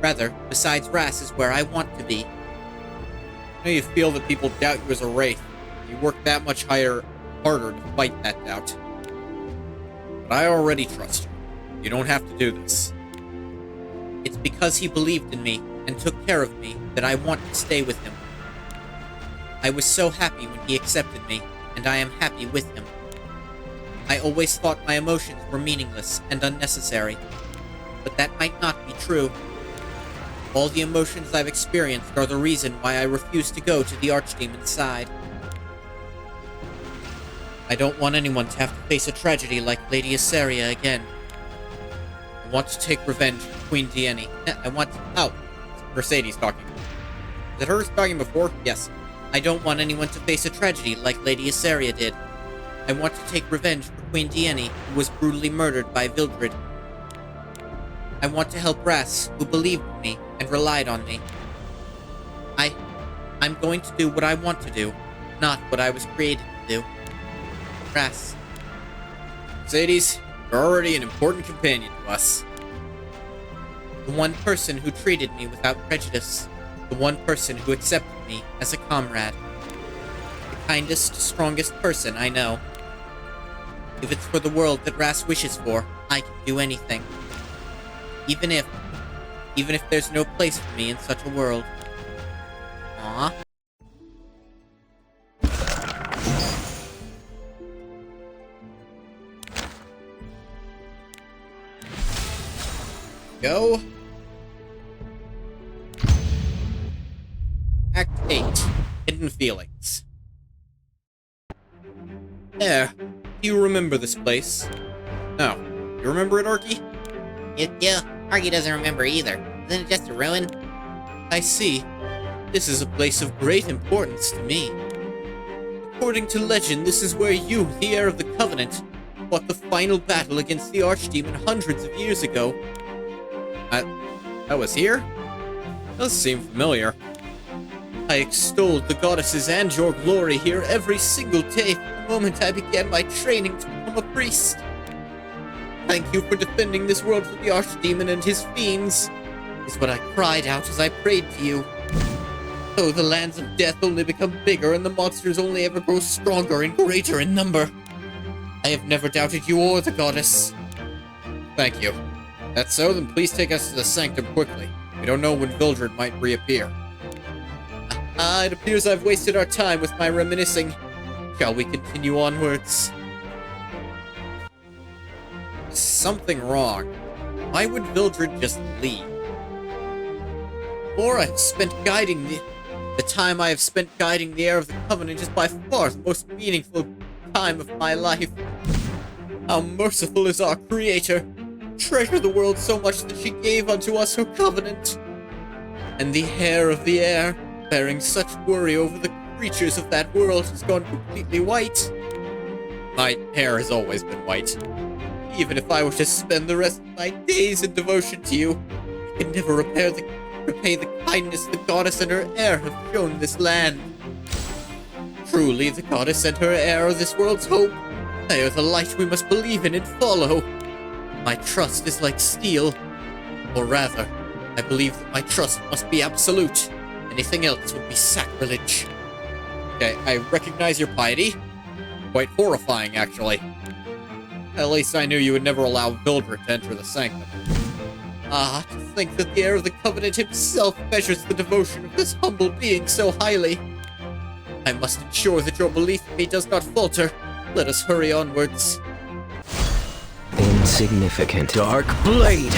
Rather, besides Ras is where I want to be. I know you feel that people doubt you as a wraith. You work that much harder to fight that doubt. But I already trust you. You don't have to do this. It's because he believed in me and took care of me that I want to stay with him. I was so happy when he accepted me, and I am happy with him. I always thought my emotions were meaningless and unnecessary, but that might not be true. All the emotions I've experienced are the reason why I refuse to go to the Archdemon's side. I don't want anyone to have to face a tragedy like Lady Asaria again. I want to take revenge for Queen Diene. I want to... Oh, Mercedes talking. Is it her talking before? Yes. I don't want anyone to face a tragedy like Lady Asaria did. I want to take revenge for Queen Diene, who was brutally murdered by Vildred. I want to help Ras, who believed in me and relied on me. I'm going to do what I want to do, not what I was created to do. Ras. Mercedes, you're already an important companion to us. The one person who treated me without prejudice. The one person who accepted me as a comrade. The kindest, strongest person I know. If it's for the world that Ras wishes for, I can do anything. Even if there's no place for me in such a world. Aww. Go. Act 8. Hidden Feelings. There. Do you remember this place? No. You remember it, Arky? Yeah, Argy doesn't remember either. Isn't it just a ruin? I see. This is a place of great importance to me. According to legend, this is where you, the heir of the Covenant, fought the final battle against the Archdemon hundreds of years ago. That was here? Does seem familiar. I extolled the goddesses and your glory here every single day from the moment I began my training to become a priest. Thank you for defending this world from the Archdemon and his fiends, is what I cried out as I prayed to you. Though the lands of death only become bigger and the monsters only ever grow stronger and greater in number, I have never doubted you or the goddess. Thank you. If that's so, then please take us to the sanctum quickly. We don't know when Vildred might reappear. It appears I've wasted our time with my reminiscing. Shall we continue onwards? Is something wrong? Why would Vildred just leave? Or I've spent guiding the time I have spent guiding the heir of the Covenant is by far the most meaningful time of my life. How merciful is our Creator! Treasure the world so much that she gave unto us her covenant. And the hair of the air, bearing such worry over the creatures of that world, has gone completely white. My hair has always been white. Even if I were to spend the rest of my days in devotion to you, I can never repay the kindness the goddess and her heir have shown this land. Truly, the goddess and her heir are this world's hope. They are the light we must believe in and follow. My trust is like steel. Or rather, I believe that my trust must be absolute. Anything else would be sacrilege. Okay, I recognize your piety. Quite horrifying, actually. At least I knew you would never allow Vildred to enter the sanctum. Ah, to think that the heir of the Covenant himself measures the devotion of this humble being so highly. I must ensure that your belief in me does not falter. Let us hurry onwards. Insignificant. Dark blade!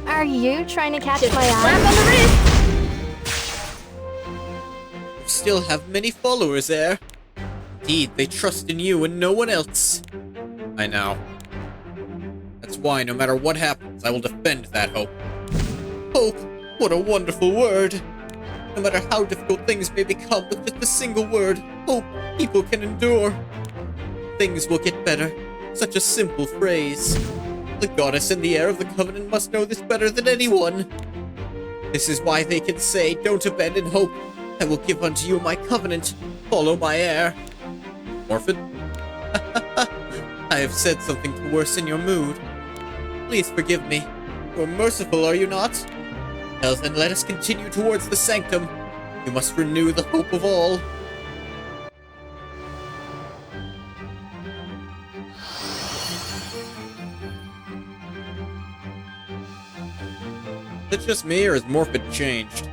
Are you trying to catch my Slap eye? on the wrist! You still have many followers there. Indeed, they trust in you and no one else. I know. That's why, no matter what happens, I will defend that hope. Hope? What a wonderful word! No matter how difficult things may become, with just a single word, hope, people can endure. Things will get better. Such a simple phrase. The goddess and the heir of the Covenant must know this better than anyone. This is why they can say, don't abandon hope. I will give unto you my covenant. Follow my heir. Morphin? I have said something to worsen your mood. Please forgive me. You are merciful, are you not? Well, then let us continue towards the sanctum. You must renew the hope of all. Is it just me, or has Morphin changed?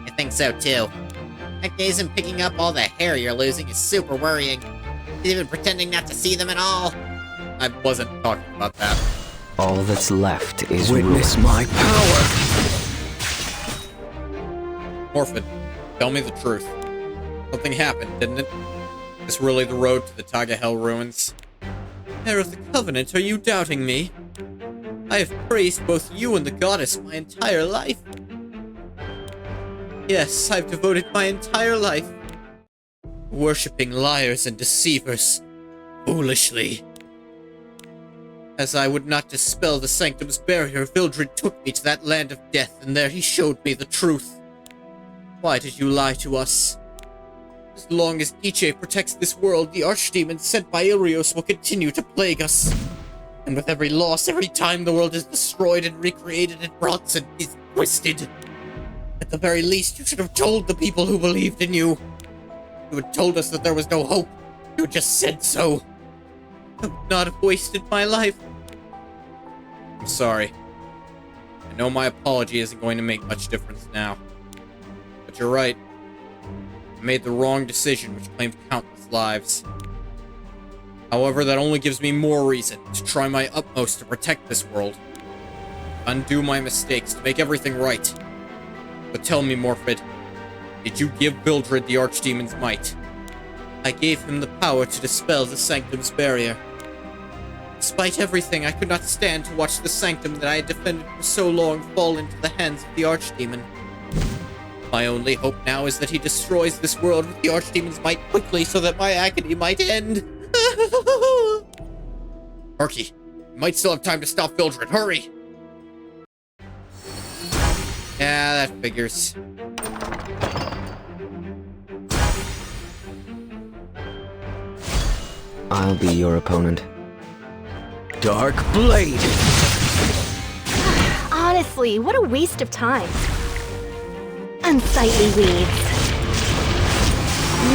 I think so too. That Gazen picking up all the hair you're losing is super worrying. He's even pretending not to see them at all. I wasn't talking about that. All that's left is Witness ruin. my power! Morphin, tell me the truth. Something happened, didn't it? Is this really the road to the Tagahel ruins? Heir of the Covenant, are you doubting me? I have praised both you and the goddess my entire life. Yes, I've devoted my entire life worshipping liars and deceivers foolishly. As I would not dispel the sanctum's barrier, Vildred took me to that land of death, and there he showed me the truth. Why did you lie to us? As long as Iche protects this world, the archdemon sent by Ilios will continue to plague us. And with every loss, every time the world is destroyed and recreated, it rots and is twisted. At the very least, you should have told the people who believed in you. You had told us that there was no hope. You had just said so. I would not have wasted my life. I'm sorry. I know my apology isn't going to make much difference now. But you're right. I made the wrong decision which claimed countless lives. However, that only gives me more reason to try my utmost to protect this world. Undo my mistakes, to make everything right. But tell me, Morphid, did you give Vildred the Archdemon's might? I gave him the power to dispel the Sanctum's barrier. Despite everything, I could not stand to watch the Sanctum that I had defended for so long fall into the hands of the Archdemon. My only hope now is that he destroys this world with the Archdemon's might quickly so that my agony might end. Archie, you might still have time to stop Vildred. Hurry! Yeah, that figures. I'll be your opponent. Dark Blade! Honestly, what a waste of time. Unsightly weeds.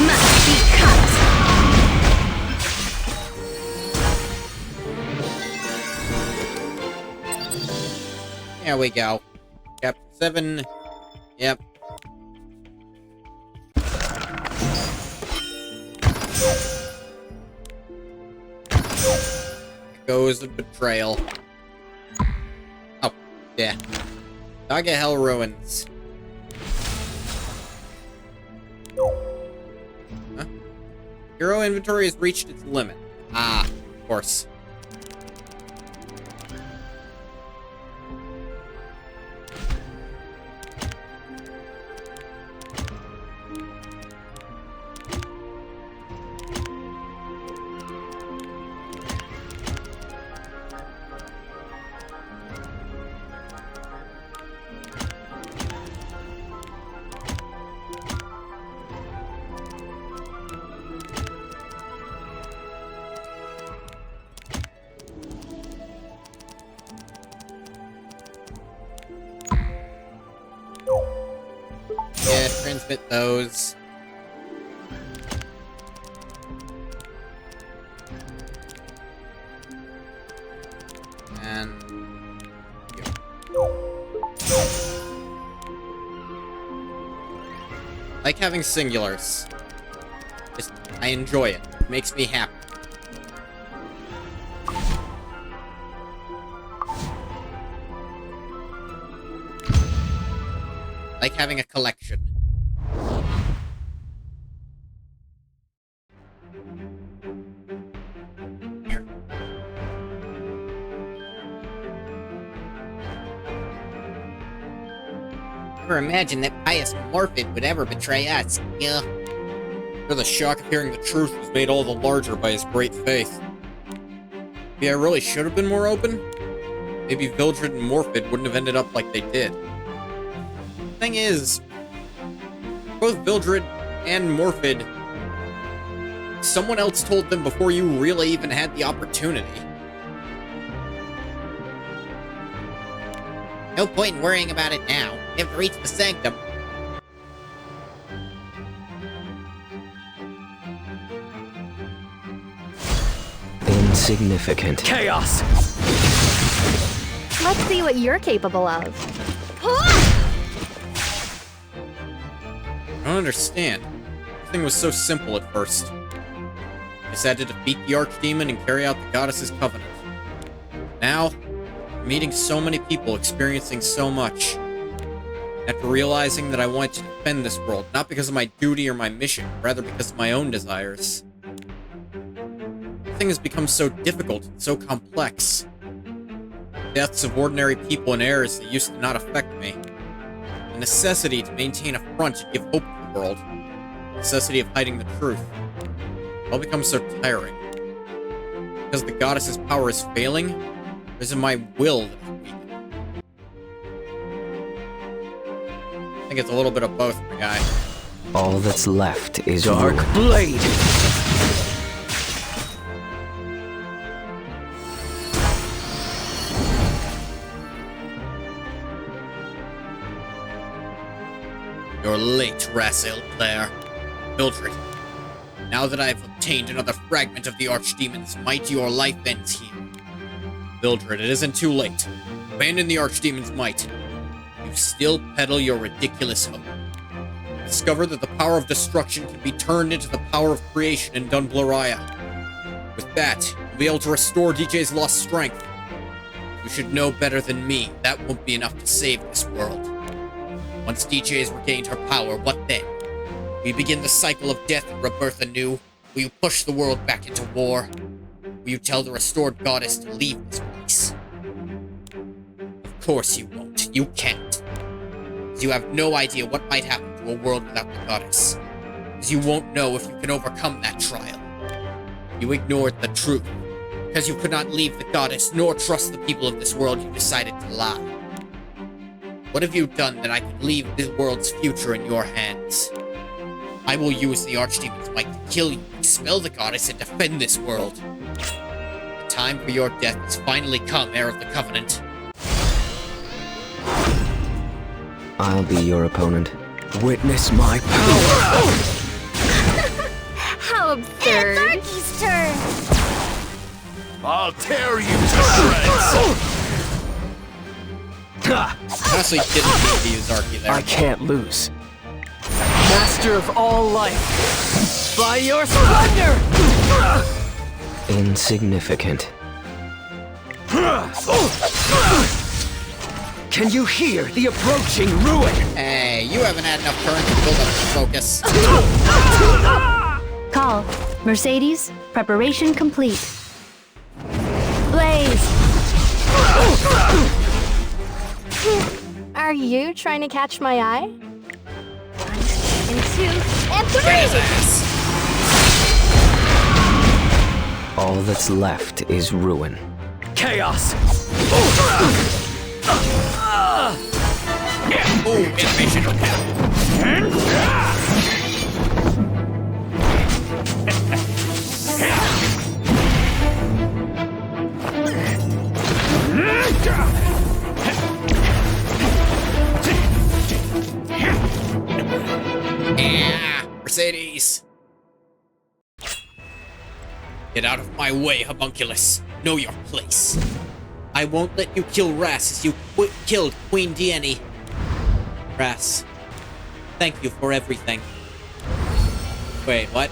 Must be cut. There we go. Chapter 7. Yep. Goes the betrayal. Oh, yeah. Saga Hell Ruins. Huh? Hero inventory has reached its limit. Ah, of course. Yeah, transmit those. And... like having singulars. Just, I enjoy it. It makes me happy. Like having a collection. Never imagined that pious Morphid would ever betray us. Yeah. For the shock of hearing the truth was made all the larger by his great faith. Maybe I really should have been more open? Maybe Vildred and Morphid wouldn't have ended up like they did. Thing is, both Vildred and Morphid, someone else told them before you really even had the opportunity. No point in worrying about it now. You have to reach the Sanctum. Insignificant. Chaos! Let's see what you're capable of. I don't understand. Everything was so simple at first. I just had to defeat the Archdemon and carry out the Goddess's covenant. Now, I'm meeting so many people, experiencing so much. After realizing that I wanted to defend this world, not because of my duty or my mission, rather because of my own desires. Everything has become so difficult and so complex. Deaths of ordinary people and heirs that used to not affect me. The necessity to maintain a front and give hope to the world. The necessity of hiding the truth. It all becomes so tiring. Because the goddess's power is failing, or is it my will that is weakened? I think it's a little bit of both, my guy. All that's left is Dark ruin. Blade! You're late, Rasail Claire. Vildred, now that I've obtained another fragment of the Archdemon's might, your life ends here. Vildred, it isn't too late. Abandon the Archdemon's might. You still peddle your ridiculous hope. Discover that the power of destruction can be turned into the power of creation in Dunblaria. With that, you'll be able to restore DJ's lost strength. You should know better than me, that won't be enough to save this world. Once DJ has regained her power, what then? Will you begin the cycle of death and rebirth anew? Will you push the world back into war? Will you tell the restored goddess to leave this place? Of course you won't. You can't. Because you have no idea what might happen to a world without the goddess. Because you won't know if you can overcome that trial. You ignored the truth. Because you could not leave the goddess, nor trust the people of this world, you decided to lie. What have you done that I could leave this world's future in your hands? I will use the Archdemon's might to kill you, expel the goddess, and defend this world. The time for your death has finally come, heir of the Covenant. I'll be your opponent. Witness my power! How absurd. It's Arky's turn. I'll tear you to shreds! Honestly, didn't need to use Arky there. I can't lose. Master of all life, by your splendor! Insignificant. Can you hear the approaching ruin? Hey, you haven't had enough turns to build up focus. Call. Mercedes, preparation complete. Blaze! Are you trying to catch my eye? 1 and 2 and 3! Ass. All that's left is ruin. Chaos! Ooh, animation. Yeah, Mercedes. Get out of my way, homunculus. Know your place. I won't let you kill Ras as you killed Queen Diene. Ras, thank you for everything. Wait, what?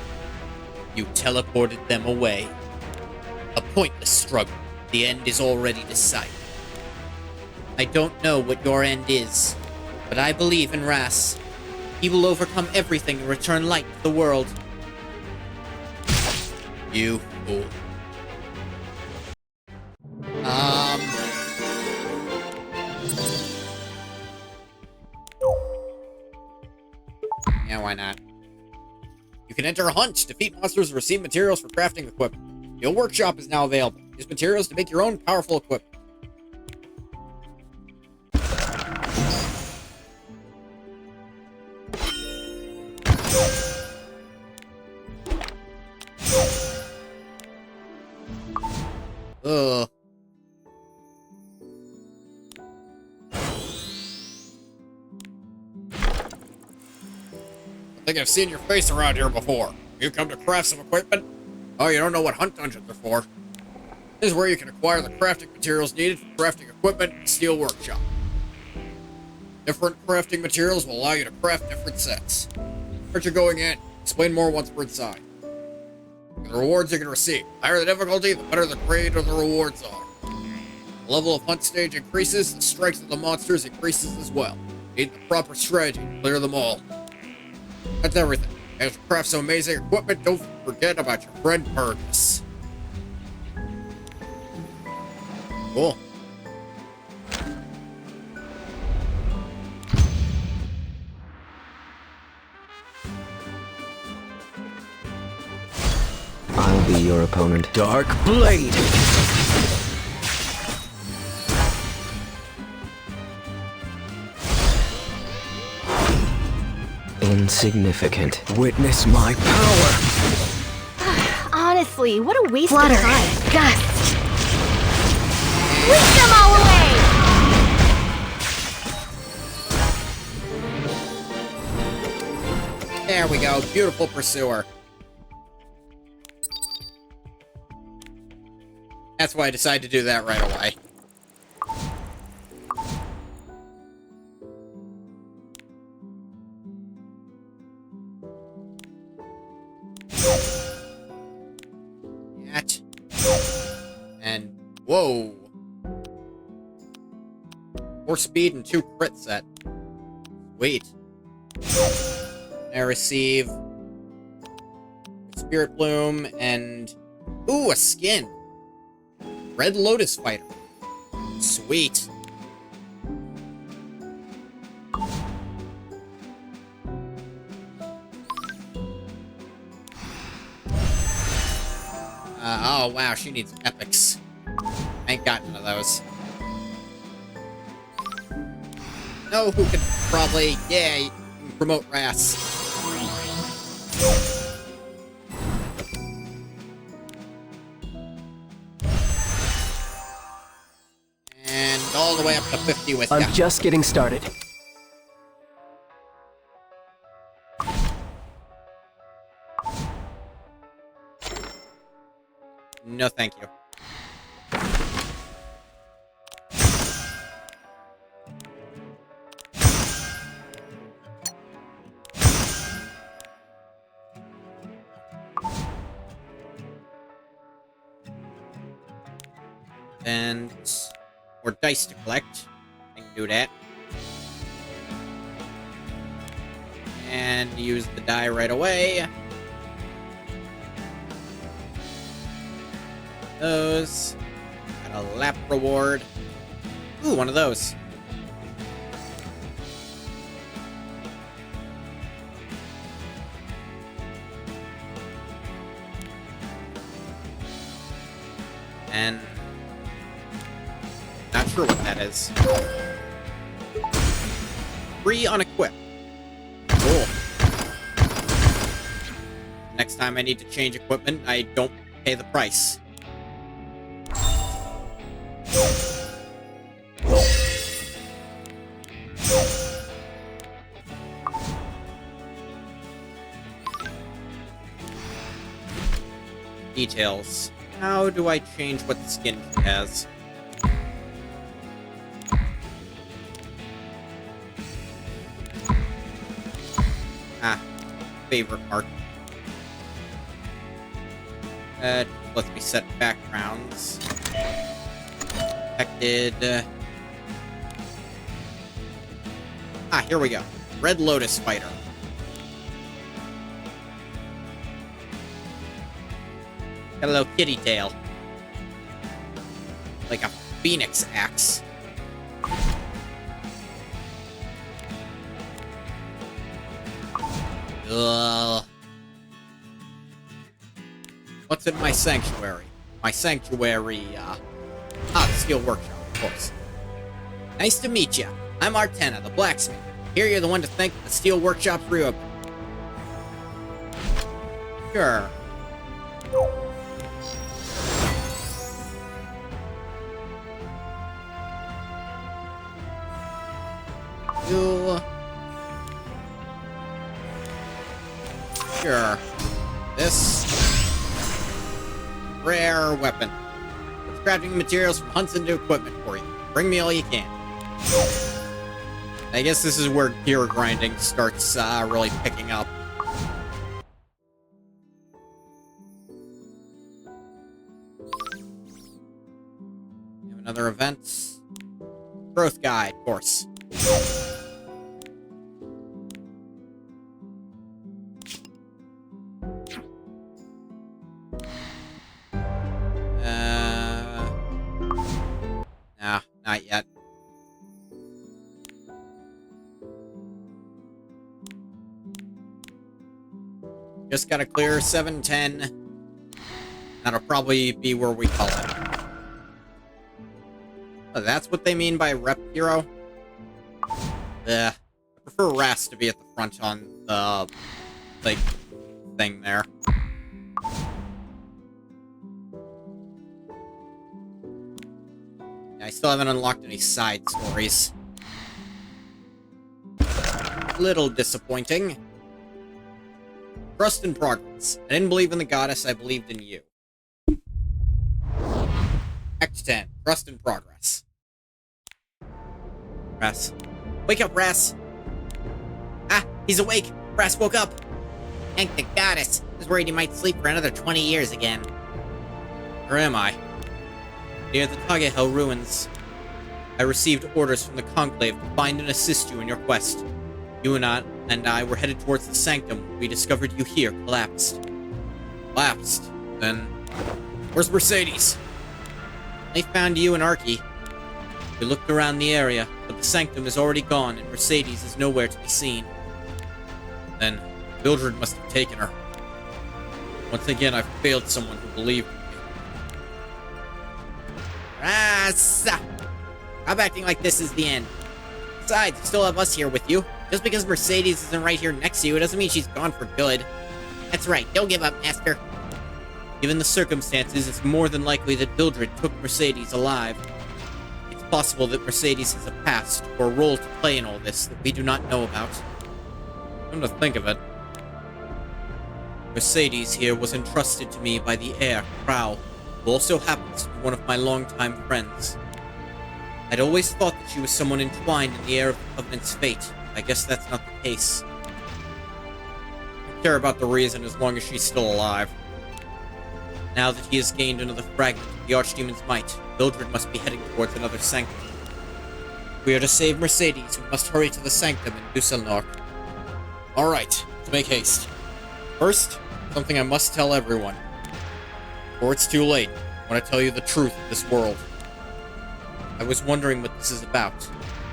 You teleported them away. A pointless struggle. The end is already decided. I don't know what your end is, but I believe in Ras. He will overcome everything and return light to the world. You fool. Yeah, why not? You can enter a hunt, defeat monsters, and receive materials for crafting equipment. Your workshop is now available. Use materials to make your own powerful equipment. Ugh. I think I've seen your face around here before. You come to craft some equipment? Oh, you don't know what hunt dungeons are for. This is where you can acquire the crafting materials needed for crafting equipment and steel workshop. Different crafting materials will allow you to craft different sets. But you're going in. Explain more once we're inside. The rewards you can receive. The higher the difficulty, the better the grade or the rewards are. The level of hunt stage increases, the strikes of the monsters increases as well. Need the proper strategy to clear them all. That's everything. As you craft some amazing equipment, don't forget about your friend Purgus. Cool. I'll be your opponent. Dark Blade! Insignificant. Witness my power! Honestly, what a waste Flutter. of time. Gust. Whisk them all away! There we go. Beautiful pursuer. That's why I decided to do that right away. That. And whoa. 4 speed and 2 crit set. Wait. I receive Spirit Bloom and... Ooh, a skin! Red Lotus Fighter. Sweet. Oh wow, she needs epics. I ain't got none of those. Know who could probably, yeah, you can promote Ras. And all the way up to 50 with I'm ya. just getting started. No, thank you. And more dice to collect. I can do that. And use the die right away. Those. Got a lap reward. Ooh, one of those. And not sure what that is. Free unequip. Cool. Next time I need to change equipment, I don't pay the price. Details. How do I change what skin she has? Ah, favorite part. Let me set backgrounds. Detected. Ah, here we go. Red Lotus Fighter. Got a little kitty tail. Like a phoenix axe. Ugh. What's in my sanctuary? My sanctuary, the Steel Workshop, of course. Nice to meet you. I'm Artena, the blacksmith. Here you're the one to thank the Steel Workshop's reopened. Sure. Sure. This rare weapon. It's crafting materials from hunts into equipment for you. Bring me all you can. I guess this is where gear grinding starts really picking up. We have another event. Growth guide, of course. No, not yet. Just gotta clear 710. That'll probably be where we call it. Oh, that's what they mean by rep hero? I prefer Ras to be at the front on the, like, thing there. I still haven't unlocked any side stories. Little disappointing. Trust in progress. I didn't believe in the goddess, I believed in you. Act 10. Trust in progress. Ras. Wake up, Ras! Ah, he's awake! Ras woke up! Thank the goddess! I was worried he might sleep for another 20 years again. Where am I? Near the Tagahel ruins. I received orders from the Conclave to find and assist you in your quest. You and I were headed towards the sanctum. We discovered you here, collapsed. Collapsed? Then, where's Mercedes? They found you and Arky. We looked around the area, but the sanctum is already gone and Mercedes is nowhere to be seen. Then, Mildred must have taken her. Once again, I've failed someone who believed in me. Stop acting like this is the end. Besides, you still have us here with you. Just because Mercedes isn't right here next to you, it doesn't mean she's gone for good. That's right, don't give up, Master. Given the circumstances, it's more than likely that Mildred took Mercedes alive. It's possible that Mercedes has a past, or a role to play in all this, that we do not know about. Come to think of it, Mercedes here was entrusted to me by the heir, Crow, who also happens to be one of my longtime friends. I'd always thought that she was someone entwined in the heir of the Covenant's fate. I guess that's not the case. I don't care about the reason as long as she's still alive. Now that he has gained another fragment of the Archdemon's might, Mildred must be heading towards another sanctum. If we are to save Mercedes, we must hurry to the sanctum in Düsseldorf. Alright, let's make haste. First, something I must tell everyone. Before it's too late, I want to tell you the truth of this world. I was wondering what this is about.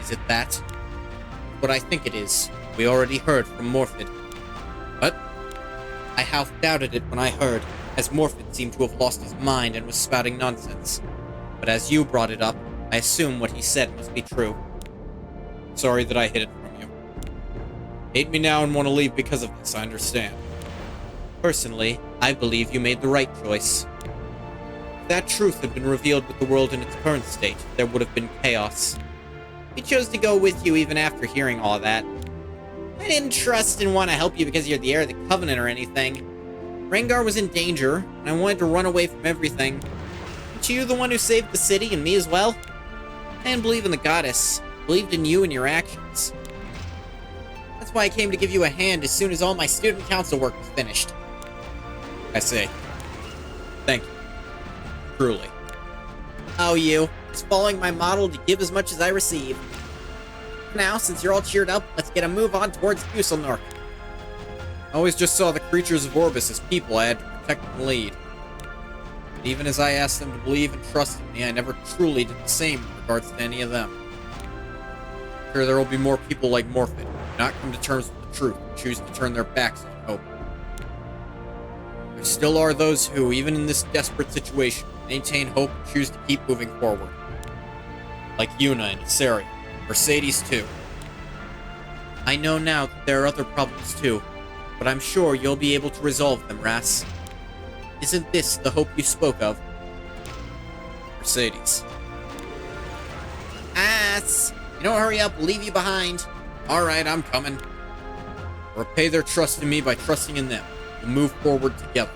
Is it that? What I think it is. We already heard from Morphid. But I half doubted it when I heard, as Morphid seemed to have lost his mind and was spouting nonsense. But as you brought it up, I assume what he said must be true. Sorry that I hid it from you. Hate me now and want to leave because of this, I understand. Personally, I believe you made the right choice. If that truth had been revealed with the world in its current state, there would have been chaos. We chose to go with you even after hearing all that. I didn't trust and want to help you because you're the heir of the Covenant or anything. Rengar was in danger, and I wanted to run away from everything. Weren't you the one who saved the city and me as well? I didn't believe in the goddess. I believed in you and your actions. That's why I came to give you a hand as soon as all my student council work was finished. I say, thank you. Truly. Oh, you. Just following my model to give as much as I receive. Now, since you're all cheered up, let's get a move on towards Düsseldorf. I always just saw the creatures of Orbis as people I had to protect and lead. But even as I asked them to believe and trust in me, I never truly did the same in regards to any of them. I'm sure there will be more people like Morphid, who not come to terms with the truth and choose to turn their backs on hope. There still are those who, even in this desperate situation, maintain hope and choose to keep moving forward. Like Yuna and Isari, Mercedes too. I know now that there are other problems too, but I'm sure you'll be able to resolve them, Ras. Isn't this the hope you spoke of? Mercedes. Ass! You don't hurry up, we'll leave you behind. Alright, I'm coming. Repay their trust in me by trusting in them. We'll move forward together.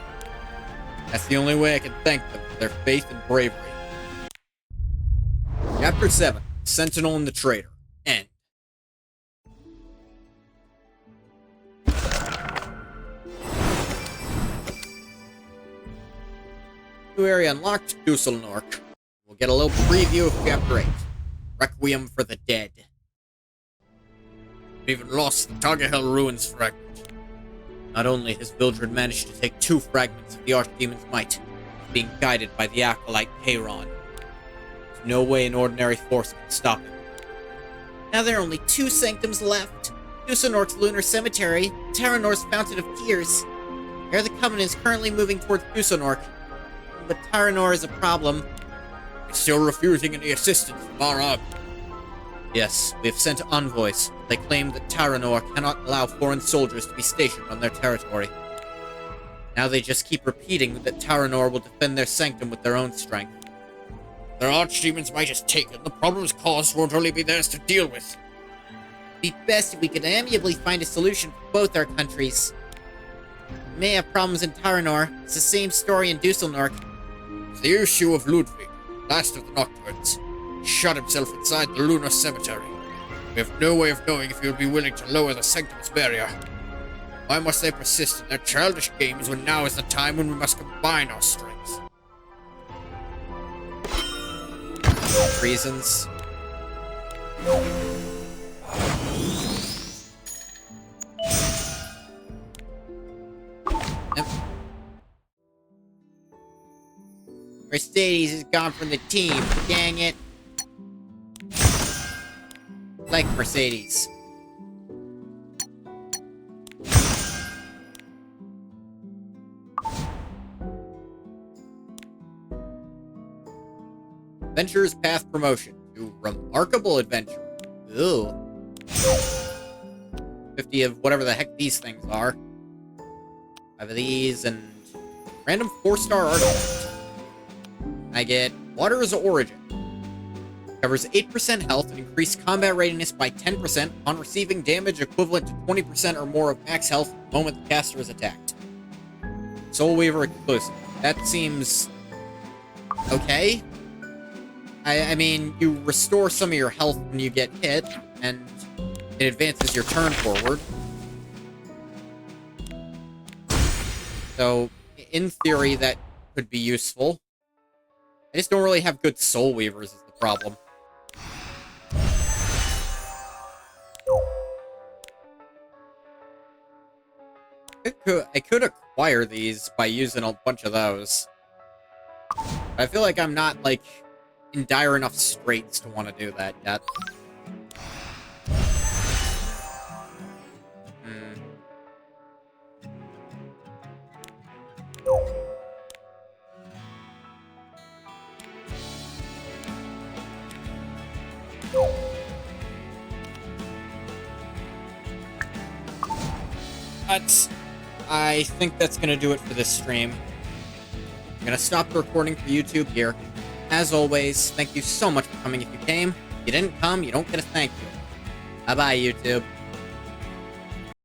That's the only way I can thank them for their faith and bravery. Chapter 7, Sentinel and the Traitor. End. New area unlocked, Düsseldorf. We'll get a little preview of Chapter 8. Requiem for the Dead. We've even lost the Tagahel Ruins fragment. Not only has Mildred managed to take 2 fragments of the Archdemon's might, he's being guided by the acolyte Kairon. There's no way an ordinary force can stop him. Now there are only 2 sanctums left. Düsseldorf's Lunar Cemetery, Taranor's Fountain of Tears. Here the Covenant is currently moving towards Düsseldorf, but Taranor is a problem. It's still refusing any assistance from Arab. Yes, we have sent envoys. They claim that Taranor cannot allow foreign soldiers to be stationed on their territory. Now they just keep repeating that Taranor will defend their sanctum with their own strength. Their Archdemon's might is taken. The problems caused won't only be theirs to deal with. It'd be best if we could amicably find a solution for both our countries. We may have problems in Taranor. It's the same story in Düsseldorf. It's the issue of Ludwig, last of the Nocturnes. He shot himself inside the Lunar Cemetery. We have no way of knowing if he would be willing to lower the sanctum's barrier. Why must they persist in their childish games when now is the time when we must combine our strengths? Reasons. Yep. Mercedes is gone from the team. Dang it. Like Mercedes. Adventurer's Path promotion to Remarkable Adventure. Ooh. 50 of whatever the heck these things are. 5 of these and random 4-star artifact. I get Water's Origin. Covers 8% health and increased combat readiness by 10% on receiving damage equivalent to 20% or more of max health the moment the caster is attacked. Soul Weaver exclusive. That seems okay. I mean, you restore some of your health when you get hit, and it advances your turn forward. So, in theory, that could be useful. I just don't really have good Soul Weavers is the problem. I could acquire these by using a bunch of those. I feel like I'm not, like, in dire enough straits to want to do that yet. But I think that's going to do it for this stream. I'm going to stop the recording for YouTube here. As always, thank you so much for coming if you came. If you didn't come, you don't get a thank you. Bye-bye, YouTube.